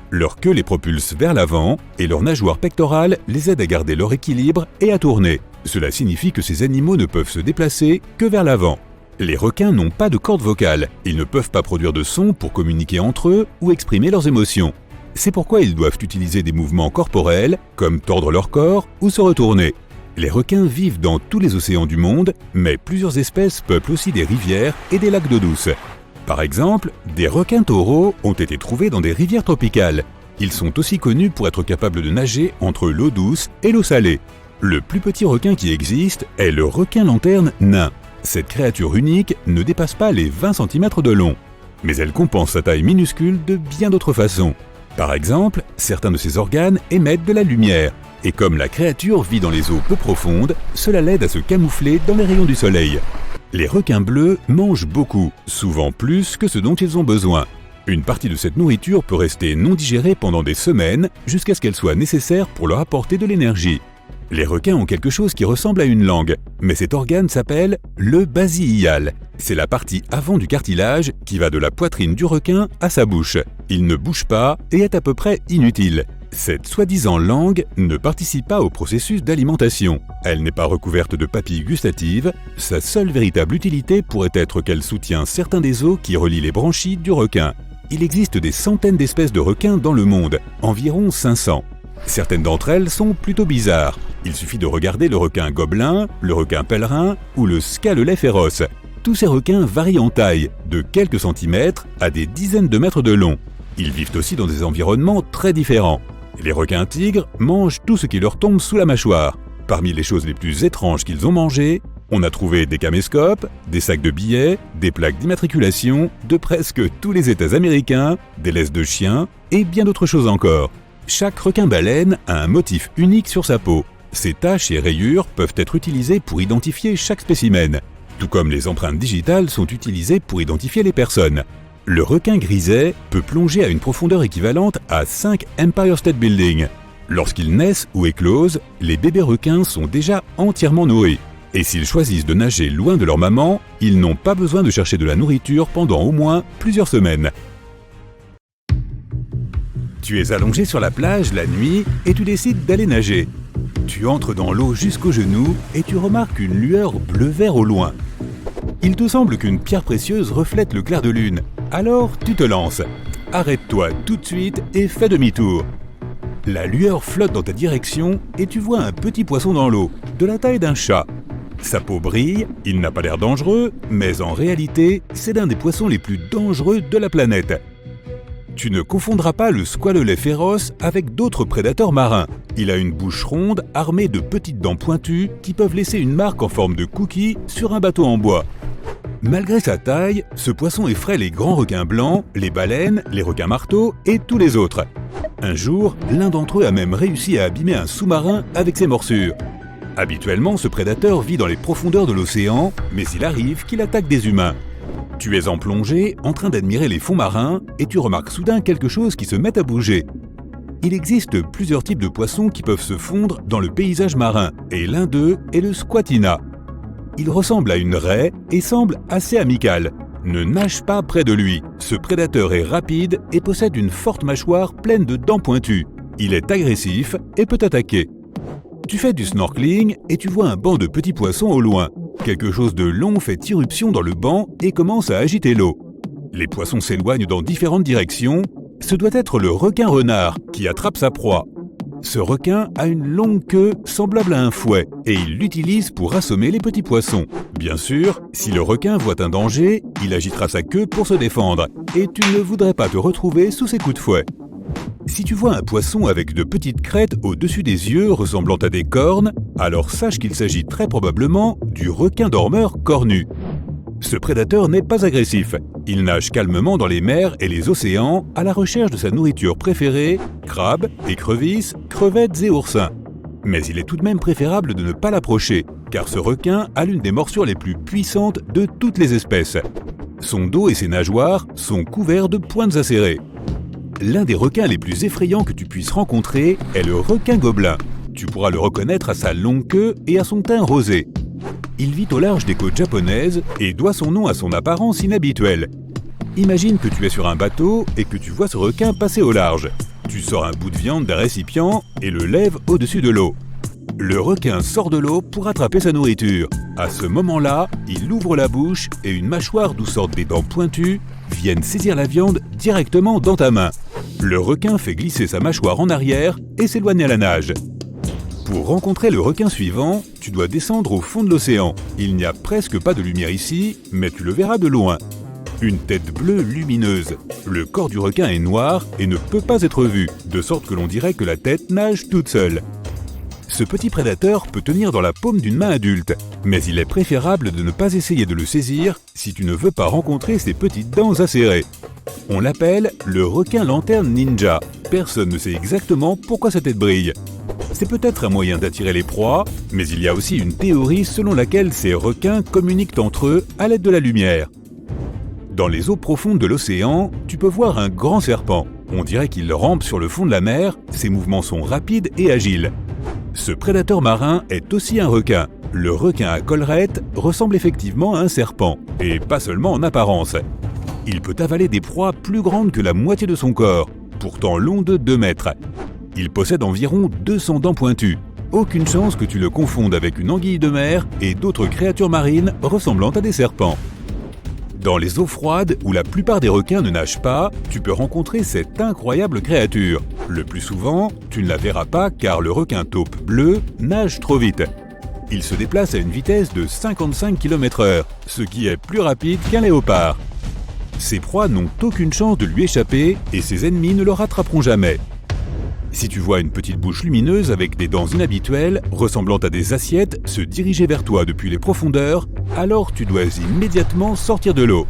Leur queue les propulse vers l'avant et leur nageoire pectorale les aide à garder leur équilibre et à tourner. Cela signifie que ces animaux ne peuvent se déplacer que vers l'avant. Les requins n'ont pas de cordes vocales, ils ne peuvent pas produire de son pour communiquer entre eux ou exprimer leurs émotions. C'est pourquoi ils doivent utiliser des mouvements corporels, comme tordre leur corps ou se retourner. Les requins vivent dans tous les océans du monde, mais plusieurs espèces peuplent aussi des rivières et des lacs d'eau douce. Par exemple, des requins taureaux ont été trouvés dans des rivières tropicales. Ils sont aussi connus pour être capables de nager entre l'eau douce et l'eau salée. Le plus petit requin qui existe est le requin lanterne nain. Cette créature unique ne dépasse pas les 20 cm de long. Mais elle compense sa taille minuscule de bien d'autres façons. Par exemple, certains de ses organes émettent de la lumière. Et comme la créature vit dans les eaux peu profondes, cela l'aide à se camoufler dans les rayons du soleil. Les requins bleus mangent beaucoup, souvent plus que ce dont ils ont besoin. Une partie de cette nourriture peut rester non digérée pendant des semaines jusqu'à ce qu'elle soit nécessaire pour leur apporter de l'énergie. Les requins ont quelque chose qui ressemble à une langue, mais cet organe s'appelle le basies hial. C'est la partie avant du cartilage qui va de la poitrine du requin à sa bouche. Il ne bouge pas et est à peu près inutile. Cette soi-disant langue ne participe pas au processus d'alimentation. Elle n'est pas recouverte de papilles gustatives. Sa seule véritable utilité pourrait être qu'elle soutient certains des os qui relient les branchies du requin. Il existe des centaines d'espèces de requins dans le monde, environ 500. Certaines d'entre elles sont plutôt bizarres. Il suffit de regarder le requin gobelin, le requin pèlerin ou le scalet féroce. Tous ces requins varient en taille, de quelques centimètres à des dizaines de mètres de long. Ils vivent aussi dans des environnements très différents. Les requins tigres mangent tout ce qui leur tombe sous la mâchoire. Parmi les choses les plus étranges qu'ils ont mangées, on a trouvé des caméscopes, des sacs de billets, des plaques d'immatriculation de presque tous les États américains, des laisses de chiens et bien d'autres choses encore. Chaque requin-baleine a un motif unique sur sa peau. Ces taches et rayures peuvent être utilisées pour identifier chaque spécimen, tout comme les empreintes digitales sont utilisées pour identifier les personnes. Le requin griset peut plonger à une profondeur équivalente à 5 Empire State Building. Lorsqu'ils naissent ou éclosent, les bébés requins sont déjà entièrement nourris. Et s'ils choisissent de nager loin de leur maman, ils n'ont pas besoin de chercher de la nourriture pendant au moins plusieurs semaines. Tu es allongé sur la plage la nuit et tu décides d'aller nager. Tu entres dans l'eau jusqu'aux genoux et tu remarques une lueur bleu-vert au loin. Il te semble qu'une pierre précieuse reflète le clair de lune. Alors tu te lances. Arrête-toi tout de suite et fais demi-tour. La lueur flotte dans ta direction et tu vois un petit poisson dans l'eau, de la taille d'un chat. Sa peau brille, il n'a pas l'air dangereux, mais en réalité, c'est l'un des poissons les plus dangereux de la planète. Tu ne confondras pas le squalelet féroce avec d'autres prédateurs marins. Il a une bouche ronde armée de petites dents pointues qui peuvent laisser une marque en forme de cookie sur un bateau en bois. Malgré sa taille, ce poisson effraie les grands requins blancs, les baleines, les requins marteaux et tous les autres. Un jour, l'un d'entre eux a même réussi à abîmer un sous-marin avec ses morsures. Habituellement, ce prédateur vit dans les profondeurs de l'océan, mais il arrive qu'il attaque des humains. Tu es en plongée, en train d'admirer les fonds marins, et tu remarques soudain quelque chose qui se met à bouger. Il existe plusieurs types de poissons qui peuvent se fondre dans le paysage marin, et l'un d'eux est le squatina. Il ressemble à une raie et semble assez amical. Ne nage pas près de lui. Ce prédateur est rapide et possède une forte mâchoire pleine de dents pointues. Il est agressif et peut attaquer. Tu fais du snorkeling et tu vois un banc de petits poissons au loin. Quelque chose de long fait irruption dans le banc et commence à agiter l'eau. Les poissons s'éloignent dans différentes directions. Ce doit être le requin-renard qui attrape sa proie. Ce requin a une longue queue semblable à un fouet et il l'utilise pour assommer les petits poissons. Bien sûr, si le requin voit un danger, il agitera sa queue pour se défendre et tu ne voudrais pas te retrouver sous ses coups de fouet. Si tu vois un poisson avec de petites crêtes au-dessus des yeux ressemblant à des cornes, alors sache qu'il s'agit très probablement du requin dormeur cornu. Ce prédateur n'est pas agressif. Il nage calmement dans les mers et les océans à la recherche de sa nourriture préférée, crabes, écrevisses, crevettes et oursins. Mais il est tout de même préférable de ne pas l'approcher, car ce requin a l'une des morsures les plus puissantes de toutes les espèces. Son dos et ses nageoires sont couverts de pointes acérées. L'un des requins les plus effrayants que tu puisses rencontrer est le requin gobelin. Tu pourras le reconnaître à sa longue queue et à son teint rosé. Il vit au large des côtes japonaises et doit son nom à son apparence inhabituelle. Imagine que tu es sur un bateau et que tu vois ce requin passer au large. Tu sors un bout de viande d'un récipient et le lèves au-dessus de l'eau. Le requin sort de l'eau pour attraper sa nourriture. À ce moment-là, il ouvre la bouche et une mâchoire d'où sortent des dents pointues viennent saisir la viande directement dans ta main. Le requin fait glisser sa mâchoire en arrière et s'éloigne à la nage. Pour rencontrer le requin suivant, tu dois descendre au fond de l'océan. Il n'y a presque pas de lumière ici, mais tu le verras de loin. Une tête bleue lumineuse. Le corps du requin est noir et ne peut pas être vu, de sorte que l'on dirait que la tête nage toute seule. Ce petit prédateur peut tenir dans la paume d'une main adulte, mais il est préférable de ne pas essayer de le saisir si tu ne veux pas rencontrer ses petites dents acérées. On l'appelle le requin lanterne ninja. Personne ne sait exactement pourquoi sa tête brille. C'est peut-être un moyen d'attirer les proies, mais il y a aussi une théorie selon laquelle ces requins communiquent entre eux à l'aide de la lumière. Dans les eaux profondes de l'océan, tu peux voir un grand serpent. On dirait qu'il rampe sur le fond de la mer, ses mouvements sont rapides et agiles. Ce prédateur marin est aussi un requin. Le requin à collerette ressemble effectivement à un serpent, et pas seulement en apparence. Il peut avaler des proies plus grandes que la moitié de son corps, pourtant long de 2 mètres. Il possède environ 200 dents pointues. Aucune chance que tu le confondes avec une anguille de mer et d'autres créatures marines ressemblant à des serpents. Dans les eaux froides, où la plupart des requins ne nagent pas, tu peux rencontrer cette incroyable créature. Le plus souvent, tu ne la verras pas car le requin taupe bleu nage trop vite. Il se déplace à une vitesse de 55 km/h, ce qui est plus rapide qu'un léopard. Ses proies n'ont aucune chance de lui échapper et ses ennemis ne le rattraperont jamais. Si tu vois une petite bouche lumineuse avec des dents inhabituelles, ressemblant à des assiettes, se diriger vers toi depuis les profondeurs, alors tu dois immédiatement sortir de l'eau.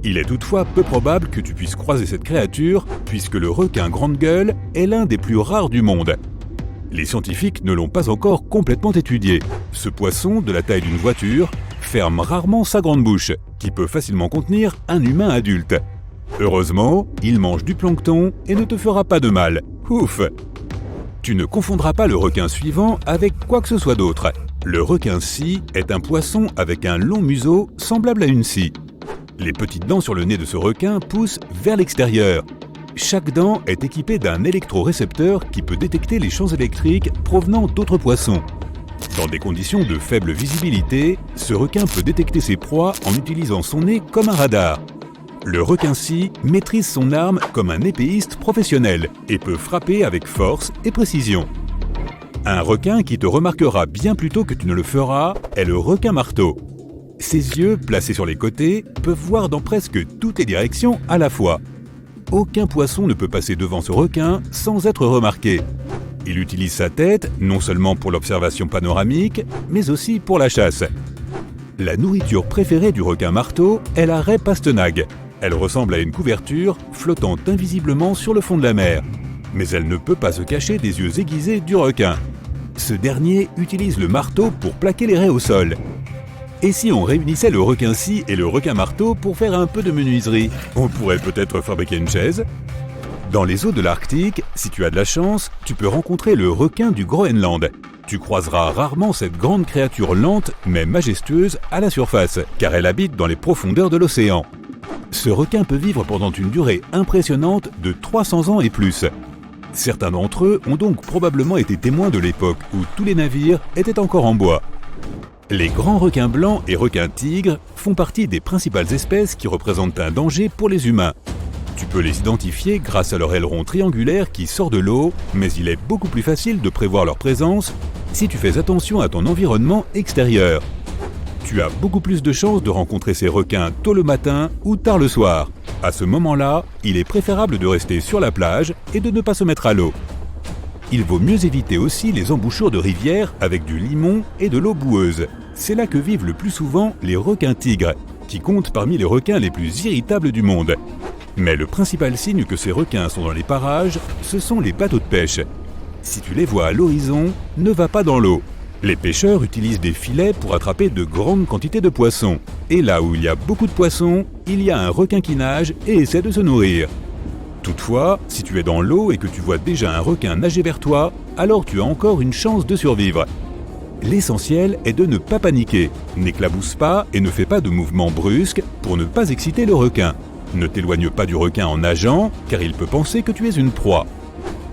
Il est toutefois peu probable que tu puisses croiser cette créature, puisque le requin grande gueule est l'un des plus rares du monde. Les scientifiques ne l'ont pas encore complètement étudié. Ce poisson, de la taille d'une voiture, ferme rarement sa grande bouche, qui peut facilement contenir un humain adulte. Heureusement, il mange du plancton et ne te fera pas de mal. Ouf! Tu ne confondras pas le requin suivant avec quoi que ce soit d'autre. Le requin-scie est un poisson avec un long museau semblable à une scie. Les petites dents sur le nez de ce requin poussent vers l'extérieur. Chaque dent est équipée d'un électrorécepteur qui peut détecter les champs électriques provenant d'autres poissons. Dans des conditions de faible visibilité, ce requin peut détecter ses proies en utilisant son nez comme un radar. Le requin-scie maîtrise son arme comme un épéiste professionnel et peut frapper avec force et précision. Un requin qui te remarquera bien plus tôt que tu ne le feras est le requin-marteau. Ses yeux, placés sur les côtés, peuvent voir dans presque toutes les directions à la fois. Aucun poisson ne peut passer devant ce requin sans être remarqué. Il utilise sa tête non seulement pour l'observation panoramique, mais aussi pour la chasse. La nourriture préférée du requin-marteau est la raie pastenague. Elle ressemble à une couverture flottant invisiblement sur le fond de la mer. Mais elle ne peut pas se cacher des yeux aiguisés du requin. Ce dernier utilise le marteau pour plaquer les raies au sol. Et si on réunissait le requin-scie et le requin-marteau pour faire un peu de menuiserie? On pourrait peut-être fabriquer une chaise? Dans les eaux de l'Arctique, si tu as de la chance, tu peux rencontrer le requin du Groenland. Tu croiseras rarement cette grande créature lente mais majestueuse à la surface, car elle habite dans les profondeurs de l'océan. Ce requin peut vivre pendant une durée impressionnante de 300 ans et plus. Certains d'entre eux ont donc probablement été témoins de l'époque où tous les navires étaient encore en bois. Les grands requins blancs et requins tigres font partie des principales espèces qui représentent un danger pour les humains. Tu peux les identifier grâce à leur aileron triangulaire qui sort de l'eau, mais il est beaucoup plus facile de prévoir leur présence si tu fais attention à ton environnement extérieur. Tu as beaucoup plus de chances de rencontrer ces requins tôt le matin ou tard le soir. À ce moment-là, il est préférable de rester sur la plage et de ne pas se mettre à l'eau. Il vaut mieux éviter aussi les embouchures de rivières avec du limon et de l'eau boueuse. C'est là que vivent le plus souvent les requins-tigres, qui comptent parmi les requins les plus irritables du monde. Mais le principal signe que ces requins sont dans les parages, ce sont les bateaux de pêche. Si tu les vois à l'horizon, ne va pas dans l'eau. Les pêcheurs utilisent des filets pour attraper de grandes quantités de poissons. Et là où il y a beaucoup de poissons, il y a un requin qui nage et essaie de se nourrir. Toutefois, si tu es dans l'eau et que tu vois déjà un requin nager vers toi, alors tu as encore une chance de survivre. L'essentiel est de ne pas paniquer, n'éclabousse pas et ne fais pas de mouvements brusques pour ne pas exciter le requin. Ne t'éloigne pas du requin en nageant, car il peut penser que tu es une proie.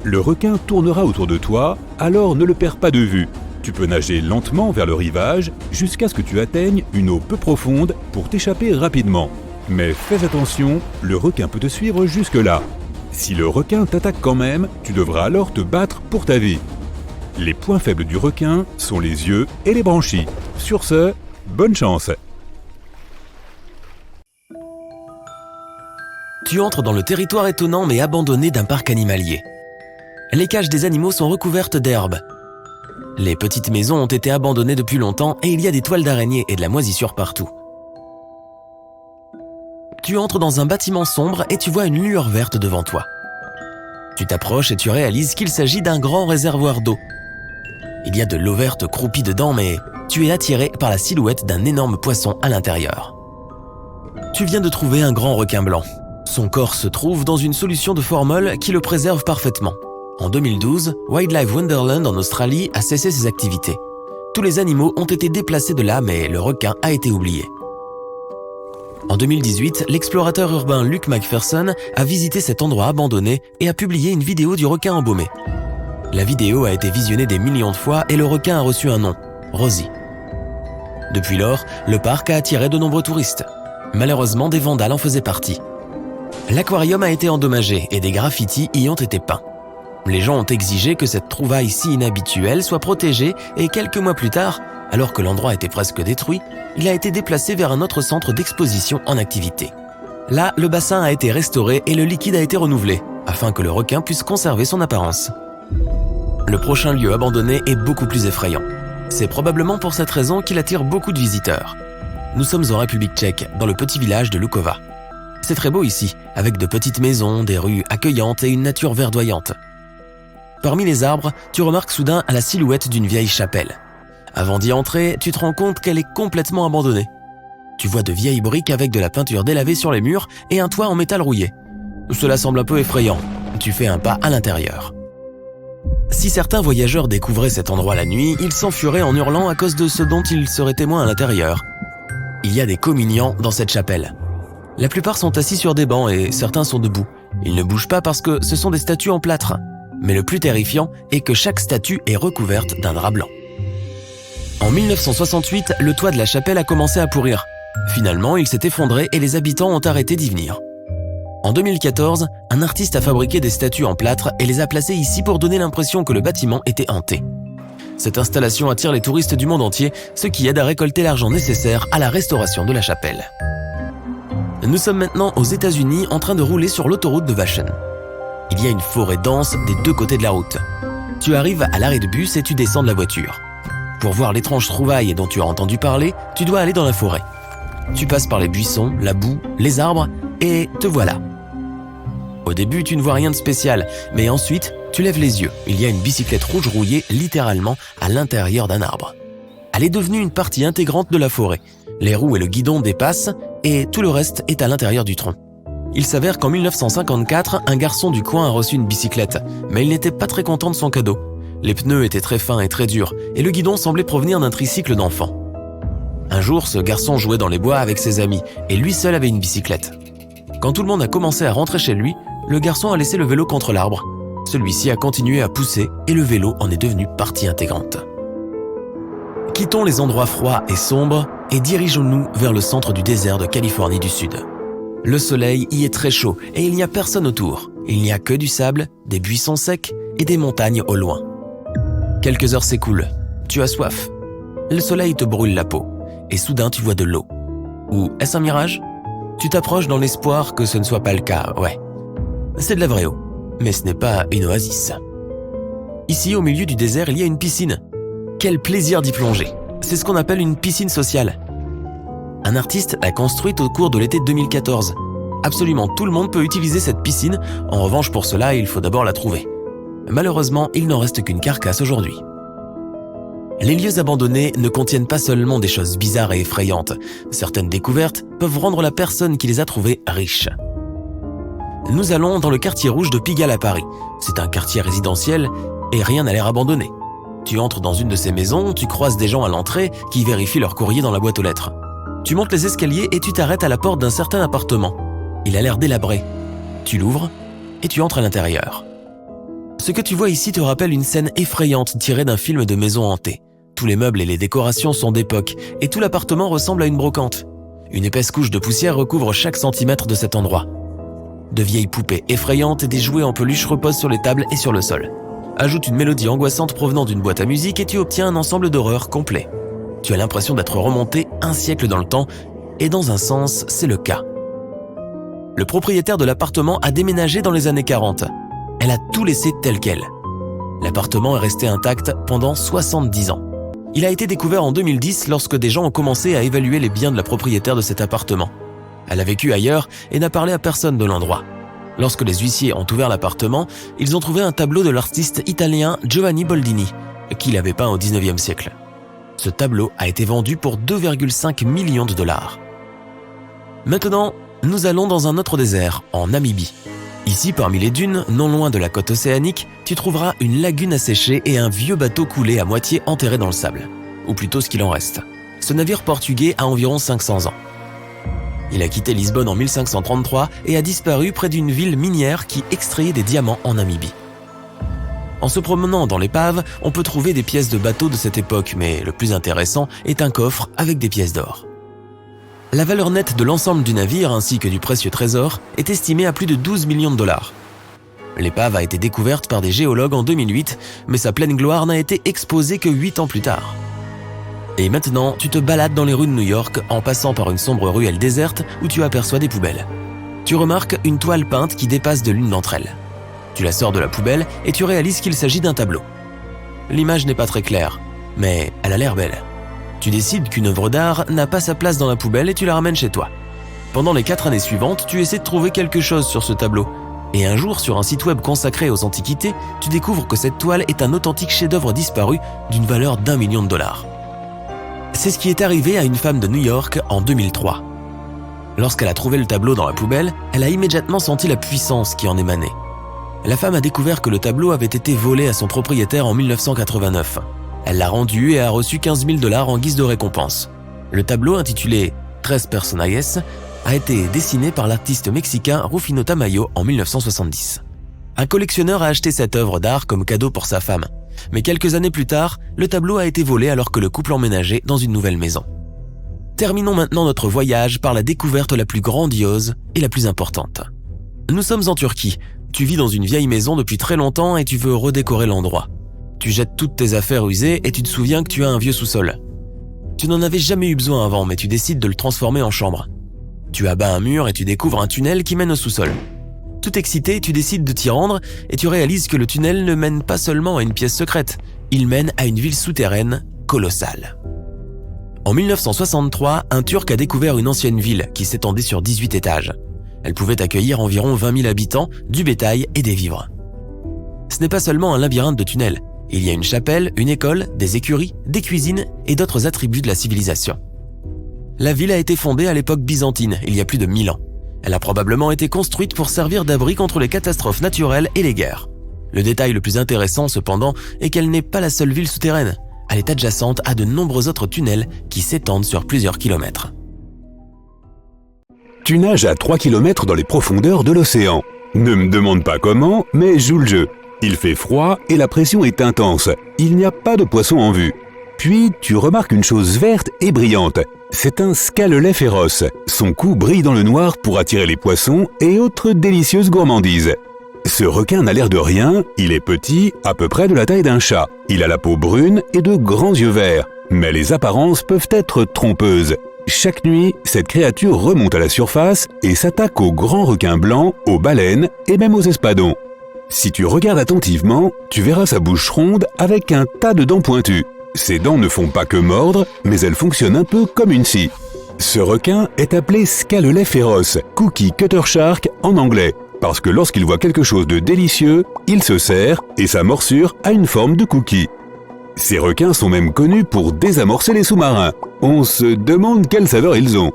Le requin tournera autour de toi, alors ne le perds pas de vue. Tu peux nager lentement vers le rivage jusqu'à ce que tu atteignes une eau peu profonde pour t'échapper rapidement. Mais fais attention, le requin peut te suivre jusque-là. Si le requin t'attaque quand même, tu devras alors te battre pour ta vie. Les points faibles du requin sont les yeux et les branchies. Sur ce, bonne chance! Tu entres dans le territoire étonnant mais abandonné d'un parc animalier. Les cages des animaux sont recouvertes d'herbe. Les petites maisons ont été abandonnées depuis longtemps et il y a des toiles d'araignées et de la moisissure partout. Tu entres dans un bâtiment sombre et tu vois une lueur verte devant toi. Tu t'approches et tu réalises qu'il s'agit d'un grand réservoir d'eau. Il y a de l'eau verte croupie dedans, mais tu es attiré par la silhouette d'un énorme poisson à l'intérieur. Tu viens de trouver un grand requin blanc. Son corps se trouve dans une solution de formol qui le préserve parfaitement. En 2012, Wildlife Wonderland en Australie a cessé ses activités. Tous les animaux ont été déplacés de là, mais le requin a été oublié. En 2018, l'explorateur urbain Luke Macpherson a visité cet endroit abandonné et a publié une vidéo du requin embaumé. La vidéo a été visionnée des millions de fois et le requin a reçu un nom, Rosie. Depuis lors, le parc a attiré de nombreux touristes. Malheureusement, des vandales en faisaient partie. L'aquarium a été endommagé et des graffitis y ont été peints. Les gens ont exigé que cette trouvaille si inhabituelle soit protégée et quelques mois plus tard, alors que l'endroit était presque détruit, il a été déplacé vers un autre centre d'exposition en activité. Là, le bassin a été restauré et le liquide a été renouvelé, afin que le requin puisse conserver son apparence. Le prochain lieu abandonné est beaucoup plus effrayant. C'est probablement pour cette raison qu'il attire beaucoup de visiteurs. Nous sommes en République tchèque, dans le petit village de Lukova. C'est très beau ici, avec de petites maisons, des rues accueillantes et une nature verdoyante. Parmi les arbres, tu remarques soudain la silhouette d'une vieille chapelle. Avant d'y entrer, tu te rends compte qu'elle est complètement abandonnée. Tu vois de vieilles briques avec de la peinture délavée sur les murs et un toit en métal rouillé. Cela semble un peu effrayant. Tu fais un pas à l'intérieur. Si certains voyageurs découvraient cet endroit la nuit, ils s'enfuiraient en hurlant à cause de ce dont ils seraient témoins à l'intérieur. Il y a des communiants dans cette chapelle. La plupart sont assis sur des bancs et certains sont debout. Ils ne bougent pas parce que ce sont des statues en plâtre. Mais le plus terrifiant est que chaque statue est recouverte d'un drap blanc. En 1968, le toit de la chapelle a commencé à pourrir. Finalement, il s'est effondré et les habitants ont arrêté d'y venir. En 2014, un artiste a fabriqué des statues en plâtre et les a placées ici pour donner l'impression que le bâtiment était hanté. Cette installation attire les touristes du monde entier, ce qui aide à récolter l'argent nécessaire à la restauration de la chapelle. Nous sommes maintenant aux États-Unis en train de rouler sur l'autoroute de Vashon. Il y a une forêt dense des deux côtés de la route. Tu arrives à l'arrêt de bus et tu descends de la voiture. Pour voir l'étrange trouvaille dont tu as entendu parler, tu dois aller dans la forêt. Tu passes par les buissons, la boue, les arbres et te voilà. Au début, tu ne vois rien de spécial, mais ensuite, tu lèves les yeux. Il y a une bicyclette rouge rouillée littéralement à l'intérieur d'un arbre. Elle est devenue une partie intégrante de la forêt. Les roues et le guidon dépassent et tout le reste est à l'intérieur du tronc. Il s'avère qu'en 1954, un garçon du coin a reçu une bicyclette, mais il n'était pas très content de son cadeau. Les pneus étaient très fins et très durs, et le guidon semblait provenir d'un tricycle d'enfant. Un jour, ce garçon jouait dans les bois avec ses amis, et lui seul avait une bicyclette. Quand tout le monde a commencé à rentrer chez lui, le garçon a laissé le vélo contre l'arbre. Celui-ci a continué à pousser, et le vélo en est devenu partie intégrante. Quittons les endroits froids et sombres, et dirigeons-nous vers le centre du désert de Californie du Sud. Le soleil y est très chaud, et il n'y a personne autour. Il n'y a que du sable, des buissons secs et des montagnes au loin. Quelques heures s'écoulent. Tu as soif. Le soleil te brûle la peau. Et soudain, tu vois de l'eau. Ou est-ce un mirage? Tu t'approches dans l'espoir que ce ne soit pas le cas, ouais. C'est de la vraie eau, mais ce n'est pas une oasis. Ici, au milieu du désert, il y a une piscine. Quel plaisir d'y plonger. C'est ce qu'on appelle une piscine sociale. Un artiste l'a construite au cours de l'été 2014. Absolument tout le monde peut utiliser cette piscine. En revanche, pour cela, il faut d'abord la trouver. Malheureusement, il n'en reste qu'une carcasse aujourd'hui. Les lieux abandonnés ne contiennent pas seulement des choses bizarres et effrayantes. Certaines découvertes peuvent rendre la personne qui les a trouvées riche. Nous allons dans le quartier rouge de Pigalle à Paris. C'est un quartier résidentiel et rien n'a l'air abandonné. Tu entres dans une de ces maisons, tu croises des gens à l'entrée qui vérifient leur courrier dans la boîte aux lettres. Tu montes les escaliers et tu t'arrêtes à la porte d'un certain appartement. Il a l'air délabré. Tu l'ouvres et tu entres à l'intérieur. Ce que tu vois ici te rappelle une scène effrayante tirée d'un film de maison hantée. Tous les meubles et les décorations sont d'époque et tout l'appartement ressemble à une brocante. Une épaisse couche de poussière recouvre chaque centimètre de cet endroit. De vieilles poupées effrayantes et des jouets en peluche reposent sur les tables et sur le sol. Ajoute une mélodie angoissante provenant d'une boîte à musique et tu obtiens un ensemble d'horreur complet. Tu as l'impression d'être remonté un siècle dans le temps et dans un sens, c'est le cas. Le propriétaire de l'appartement a déménagé dans les années 40. Elle a tout laissé tel quel. L'appartement est resté intact pendant 70 ans. Il a été découvert en 2010 lorsque des gens ont commencé à évaluer les biens de la propriétaire de cet appartement. Elle a vécu ailleurs et n'a parlé à personne de l'endroit. Lorsque les huissiers ont ouvert l'appartement, ils ont trouvé un tableau de l'artiste italien Giovanni Boldini, qu'il avait peint au 19e siècle. Ce tableau a été vendu pour 2,5 millions de dollars. Maintenant, nous allons dans un autre désert, en Namibie. Ici, parmi les dunes, non loin de la côte océanique, tu trouveras une lagune asséchée et un vieux bateau coulé à moitié enterré dans le sable. Ou plutôt ce qu'il en reste. Ce navire portugais a environ 500 ans. Il a quitté Lisbonne en 1533 et a disparu près d'une ville minière qui extrayait des diamants en Namibie. En se promenant dans l'épave, on peut trouver des pièces de bateaux de cette époque, mais le plus intéressant est un coffre avec des pièces d'or. La valeur nette de l'ensemble du navire ainsi que du précieux trésor est estimée à plus de 12 millions de dollars. L'épave a été découverte par des géologues en 2008, mais sa pleine gloire n'a été exposée que 8 ans plus tard. Et maintenant, tu te balades dans les rues de New York en passant par une sombre ruelle déserte où tu aperçois des poubelles. Tu remarques une toile peinte qui dépasse de l'une d'entre elles. Tu la sors de la poubelle et tu réalises qu'il s'agit d'un tableau. L'image n'est pas très claire, mais elle a l'air belle. Tu décides qu'une œuvre d'art n'a pas sa place dans la poubelle et tu la ramènes chez toi. Pendant les 4 années suivantes, tu essaies de trouver quelque chose sur ce tableau. Et un jour, sur un site web consacré aux antiquités, tu découvres que cette toile est un authentique chef-d'œuvre disparu d'une valeur d'1 million de dollars. C'est ce qui est arrivé à une femme de New York en 2003. Lorsqu'elle a trouvé le tableau dans la poubelle, elle a immédiatement senti la puissance qui en émanait. La femme a découvert que le tableau avait été volé à son propriétaire en 1989. Elle l'a rendu et a reçu 15 000 $ en guise de récompense. Le tableau, intitulé « Tres Personajes », a été dessiné par l'artiste mexicain Rufino Tamayo en 1970. Un collectionneur a acheté cette œuvre d'art comme cadeau pour sa femme, mais quelques années plus tard, le tableau a été volé alors que le couple emménageait dans une nouvelle maison. Terminons maintenant notre voyage par la découverte la plus grandiose et la plus importante. Nous sommes en Turquie. Tu vis dans une vieille maison depuis très longtemps et tu veux redécorer l'endroit. Tu jettes toutes tes affaires usées et tu te souviens que tu as un vieux sous-sol. Tu n'en avais jamais eu besoin avant, mais tu décides de le transformer en chambre. Tu abats un mur et tu découvres un tunnel qui mène au sous-sol. Tout excité, tu décides de t'y rendre et tu réalises que le tunnel ne mène pas seulement à une pièce secrète, il mène à une ville souterraine colossale. En 1963, un Turc a découvert une ancienne ville qui s'étendait sur 18 étages. Elle pouvait accueillir environ 20 000 habitants, du bétail et des vivres. Ce n'est pas seulement un labyrinthe de tunnels. Il y a une chapelle, une école, des écuries, des cuisines et d'autres attributs de la civilisation. La ville a été fondée à l'époque byzantine, il y a plus de 1000 ans. Elle a probablement été construite pour servir d'abri contre les catastrophes naturelles et les guerres. Le détail le plus intéressant cependant est qu'elle n'est pas la seule ville souterraine. Elle est adjacente à de nombreux autres tunnels qui s'étendent sur plusieurs kilomètres. Tu nages à 3 km dans les profondeurs de l'océan. Ne me demande pas comment, mais joue le jeu. Il fait froid et la pression est intense. Il n'y a pas de poisson en vue. Puis, tu remarques une chose verte et brillante. C'est un scalet féroce. Son cou brille dans le noir pour attirer les poissons et autres délicieuses gourmandises. Ce requin n'a l'air de rien, il est petit, à peu près de la taille d'un chat. Il a la peau brune et de grands yeux verts. Mais les apparences peuvent être trompeuses. Chaque nuit, cette créature remonte à la surface et s'attaque aux grands requins blancs, aux baleines et même aux espadons. Si tu regardes attentivement, tu verras sa bouche ronde avec un tas de dents pointues. Ses dents ne font pas que mordre, mais elles fonctionnent un peu comme une scie. Ce requin est appelé scalet féroce, cookie cutter shark en anglais, parce que lorsqu'il voit quelque chose de délicieux, il se serre et sa morsure a une forme de cookie. Ces requins sont même connus pour désamorcer les sous-marins. On se demande quelle saveur ils ont.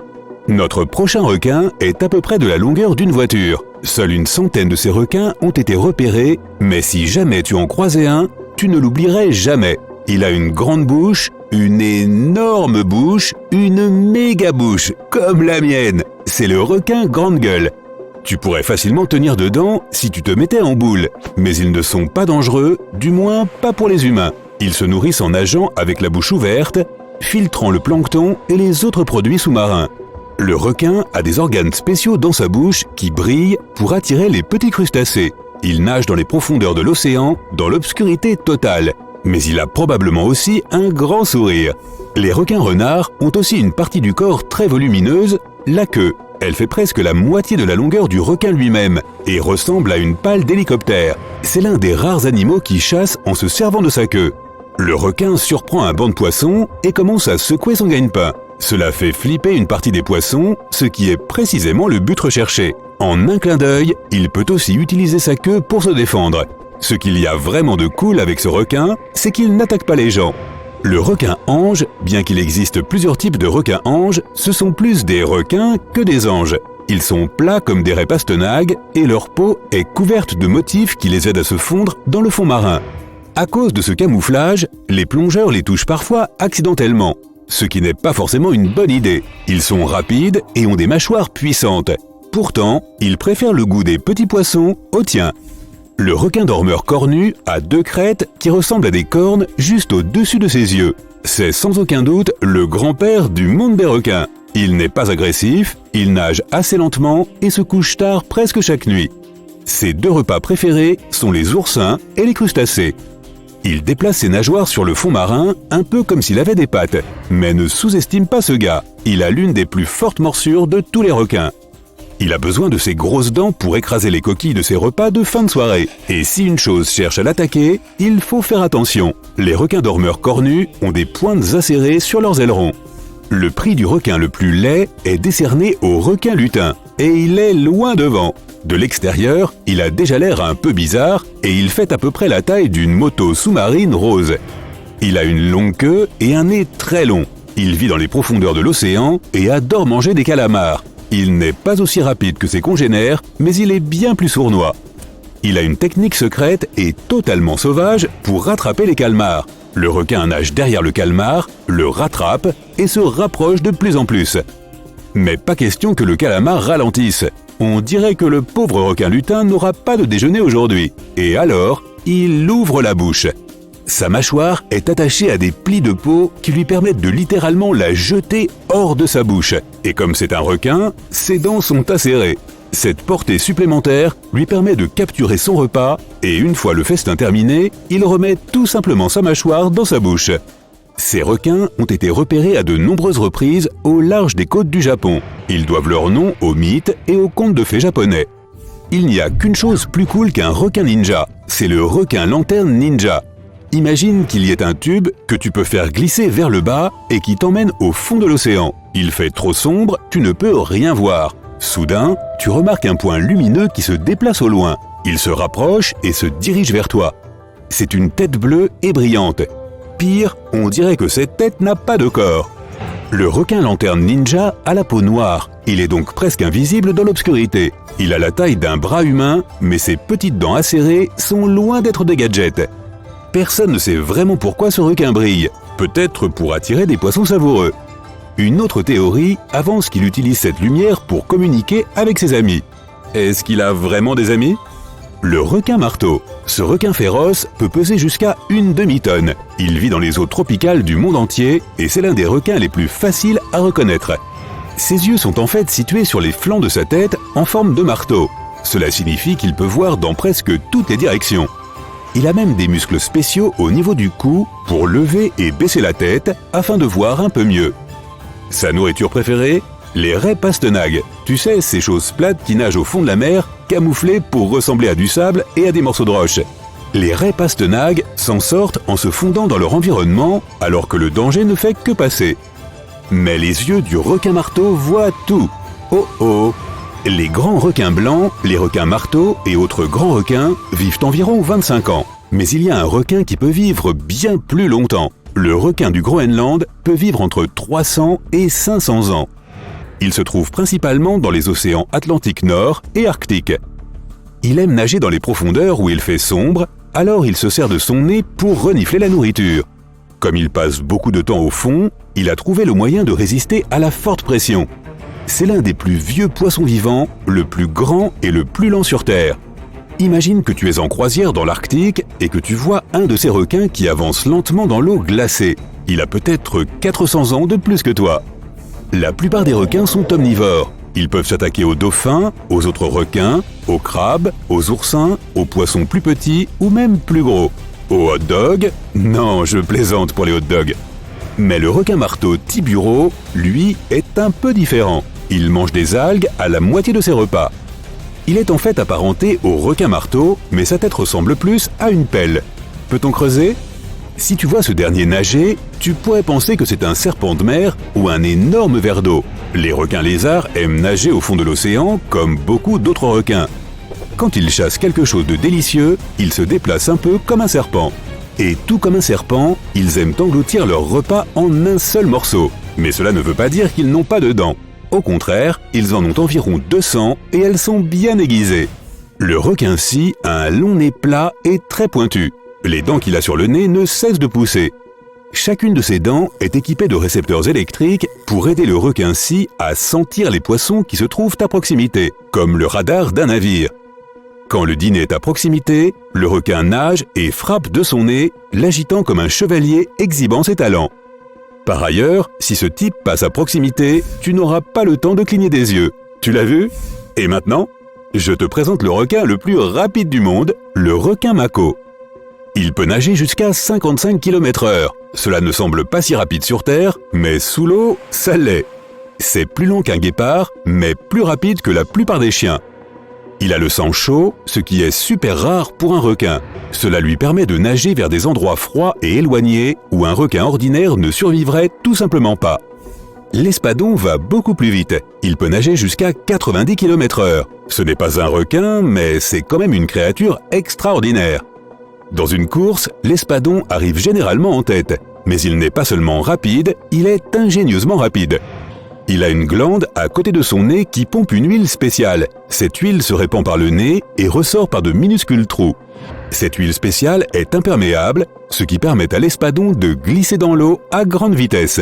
Notre prochain requin est à peu près de la longueur d'une voiture. Seule une centaine de ces requins ont été repérés, mais si jamais tu en croisais un, tu ne l'oublierais jamais. Il a une grande bouche, une énorme bouche, une méga bouche, comme la mienne. C'est le requin grande gueule. Tu pourrais facilement tenir dedans si tu te mettais en boule, mais ils ne sont pas dangereux, du moins pas pour les humains. Ils se nourrissent en nageant avec la bouche ouverte, filtrant le plancton et les autres produits sous-marins. Le requin a des organes spéciaux dans sa bouche qui brillent pour attirer les petits crustacés. Il nage dans les profondeurs de l'océan, dans l'obscurité totale. Mais il a probablement aussi un grand sourire. Les requins renards ont aussi une partie du corps très volumineuse, la queue. Elle fait presque la moitié de la longueur du requin lui-même et ressemble à une pale d'hélicoptère. C'est l'un des rares animaux qui chasse en se servant de sa queue. Le requin surprend un banc de poissons et commence à secouer son gagne-pain. Cela fait flipper une partie des poissons, ce qui est précisément le but recherché. En un clin d'œil, il peut aussi utiliser sa queue pour se défendre. Ce qu'il y a vraiment de cool avec ce requin, c'est qu'il n'attaque pas les gens. Le requin ange, bien qu'il existe plusieurs types de requins anges, ce sont plus des requins que des anges. Ils sont plats comme des raies pastenagues et leur peau est couverte de motifs qui les aident à se fondre dans le fond marin. À cause de ce camouflage, les plongeurs les touchent parfois accidentellement, ce qui n'est pas forcément une bonne idée. Ils sont rapides et ont des mâchoires puissantes. Pourtant, ils préfèrent le goût des petits poissons au tien. Le requin dormeur cornu a 2 crêtes qui ressemblent à des cornes juste au-dessus de ses yeux. C'est sans aucun doute le grand-père du monde des requins. Il n'est pas agressif, il nage assez lentement et se couche tard presque chaque nuit. Ses 2 repas préférés sont les oursins et les crustacés. Il déplace ses nageoires sur le fond marin un peu comme s'il avait des pattes. Mais ne sous-estime pas ce gars, il a l'une des plus fortes morsures de tous les requins. Il a besoin de ses grosses dents pour écraser les coquilles de ses repas de fin de soirée. Et si une chose cherche à l'attaquer, il faut faire attention. Les requins dormeurs cornus ont des pointes acérées sur leurs ailerons. Le prix du requin le plus laid est décerné au requin lutin. Et il est loin devant. De l'extérieur, il a déjà l'air un peu bizarre et il fait à peu près la taille d'une moto sous-marine rose. Il a une longue queue et un nez très long. Il vit dans les profondeurs de l'océan et adore manger des calamars. Il n'est pas aussi rapide que ses congénères, mais il est bien plus sournois. Il a une technique secrète et totalement sauvage pour rattraper les calmars. Le requin nage derrière le calmar, le rattrape et se rapproche de plus en plus. Mais pas question que le calamar ralentisse. On dirait que le pauvre requin lutin n'aura pas de déjeuner aujourd'hui. Et alors, il ouvre la bouche. Sa mâchoire est attachée à des plis de peau qui lui permettent de littéralement la jeter hors de sa bouche. Et comme c'est un requin, ses dents sont acérées. Cette portée supplémentaire lui permet de capturer son repas et une fois le festin terminé, il remet tout simplement sa mâchoire dans sa bouche. Ces requins ont été repérés à de nombreuses reprises au large des côtes du Japon. Ils doivent leur nom aux mythes et aux contes de fées japonais. Il n'y a qu'une chose plus cool qu'un requin ninja, c'est le requin lanterne ninja. Imagine qu'il y ait un tube que tu peux faire glisser vers le bas et qui t'emmène au fond de l'océan. Il fait trop sombre, tu ne peux rien voir. Soudain, tu remarques un point lumineux qui se déplace au loin. Il se rapproche et se dirige vers toi. C'est une tête bleue et brillante. Pire, on dirait que cette tête n'a pas de corps. Le requin lanterne ninja a la peau noire. Il est donc presque invisible dans l'obscurité. Il a la taille d'un bras humain, mais ses petites dents acérées sont loin d'être des gadgets. Personne ne sait vraiment pourquoi ce requin brille. Peut-être pour attirer des poissons savoureux. Une autre théorie avance qu'il utilise cette lumière pour communiquer avec ses amis. Est-ce qu'il a vraiment des amis ? Le requin marteau. Ce requin féroce peut peser jusqu'à une demi-tonne. Il vit dans les eaux tropicales du monde entier et c'est l'un des requins les plus faciles à reconnaître. Ses yeux sont en fait situés sur les flancs de sa tête en forme de marteau. Cela signifie qu'il peut voir dans presque toutes les directions. Il a même des muscles spéciaux au niveau du cou pour lever et baisser la tête afin de voir un peu mieux. Sa nourriture préférée ? Les raies pastenagues. Tu sais, ces choses plates qui nagent au fond de la mer, camouflées pour ressembler à du sable et à des morceaux de roche. Les raies pastenagues s'en sortent en se fondant dans leur environnement alors que le danger ne fait que passer. Mais les yeux du requin marteau voient tout. Oh oh! Les grands requins blancs, les requins marteaux et autres grands requins vivent environ 25 ans. Mais il y a un requin qui peut vivre bien plus longtemps. Le requin du Groenland peut vivre entre 300 et 500 ans. Il se trouve principalement dans les océans Atlantique Nord et Arctique. Il aime nager dans les profondeurs où il fait sombre, alors il se sert de son nez pour renifler la nourriture. Comme il passe beaucoup de temps au fond, il a trouvé le moyen de résister à la forte pression. C'est l'un des plus vieux poissons vivants, le plus grand et le plus lent sur Terre. Imagine que tu es en croisière dans l'Arctique et que tu vois un de ces requins qui avance lentement dans l'eau glacée. Il a peut-être 400 ans de plus que toi. La plupart des requins sont omnivores. Ils peuvent s'attaquer aux dauphins, aux autres requins, aux crabes, aux oursins, aux poissons plus petits ou même plus gros. Aux hot dogs ? Non, je plaisante pour les hot dogs. Mais le requin marteau Tiburo, lui, est un peu différent. Il mange des algues à la moitié de ses repas. Il est en fait apparenté au requin marteau, mais sa tête ressemble plus à une pelle. Peut-on creuser ? Si tu vois ce dernier nager, tu pourrais penser que c'est un serpent de mer ou un énorme ver d'eau. Les requins lézards aiment nager au fond de l'océan comme beaucoup d'autres requins. Quand ils chassent quelque chose de délicieux, ils se déplacent un peu comme un serpent. Et tout comme un serpent, ils aiment engloutir leur repas en un seul morceau. Mais cela ne veut pas dire qu'ils n'ont pas de dents. Au contraire, ils en ont environ 200 et elles sont bien aiguisées. Le requin-scie a un long nez plat et très pointu. Les dents qu'il a sur le nez ne cessent de pousser. Chacune de ces dents est équipée de récepteurs électriques pour aider le requin-scie à sentir les poissons qui se trouvent à proximité, comme le radar d'un navire. Quand le dîner est à proximité, le requin nage et frappe de son nez, l'agitant comme un chevalier exhibant ses talents. Par ailleurs, si ce type passe à proximité, tu n'auras pas le temps de cligner des yeux. Tu l'as vu ? Et maintenant, je te présente le requin le plus rapide du monde, le requin mako. Il peut nager jusqu'à 55 km/h. Cela ne semble pas si rapide sur Terre, mais sous l'eau, ça l'est. C'est plus long qu'un guépard, mais plus rapide que la plupart des chiens. Il a le sang chaud, ce qui est super rare pour un requin. Cela lui permet de nager vers des endroits froids et éloignés où un requin ordinaire ne survivrait tout simplement pas. L'espadon va beaucoup plus vite. Il peut nager jusqu'à 90 km/h. Ce n'est pas un requin, mais c'est quand même une créature extraordinaire. Dans une course, l'espadon arrive généralement en tête. Mais il n'est pas seulement rapide, il est ingénieusement rapide. Il a une glande à côté de son nez qui pompe une huile spéciale. Cette huile se répand par le nez et ressort par de minuscules trous. Cette huile spéciale est imperméable, ce qui permet à l'espadon de glisser dans l'eau à grande vitesse.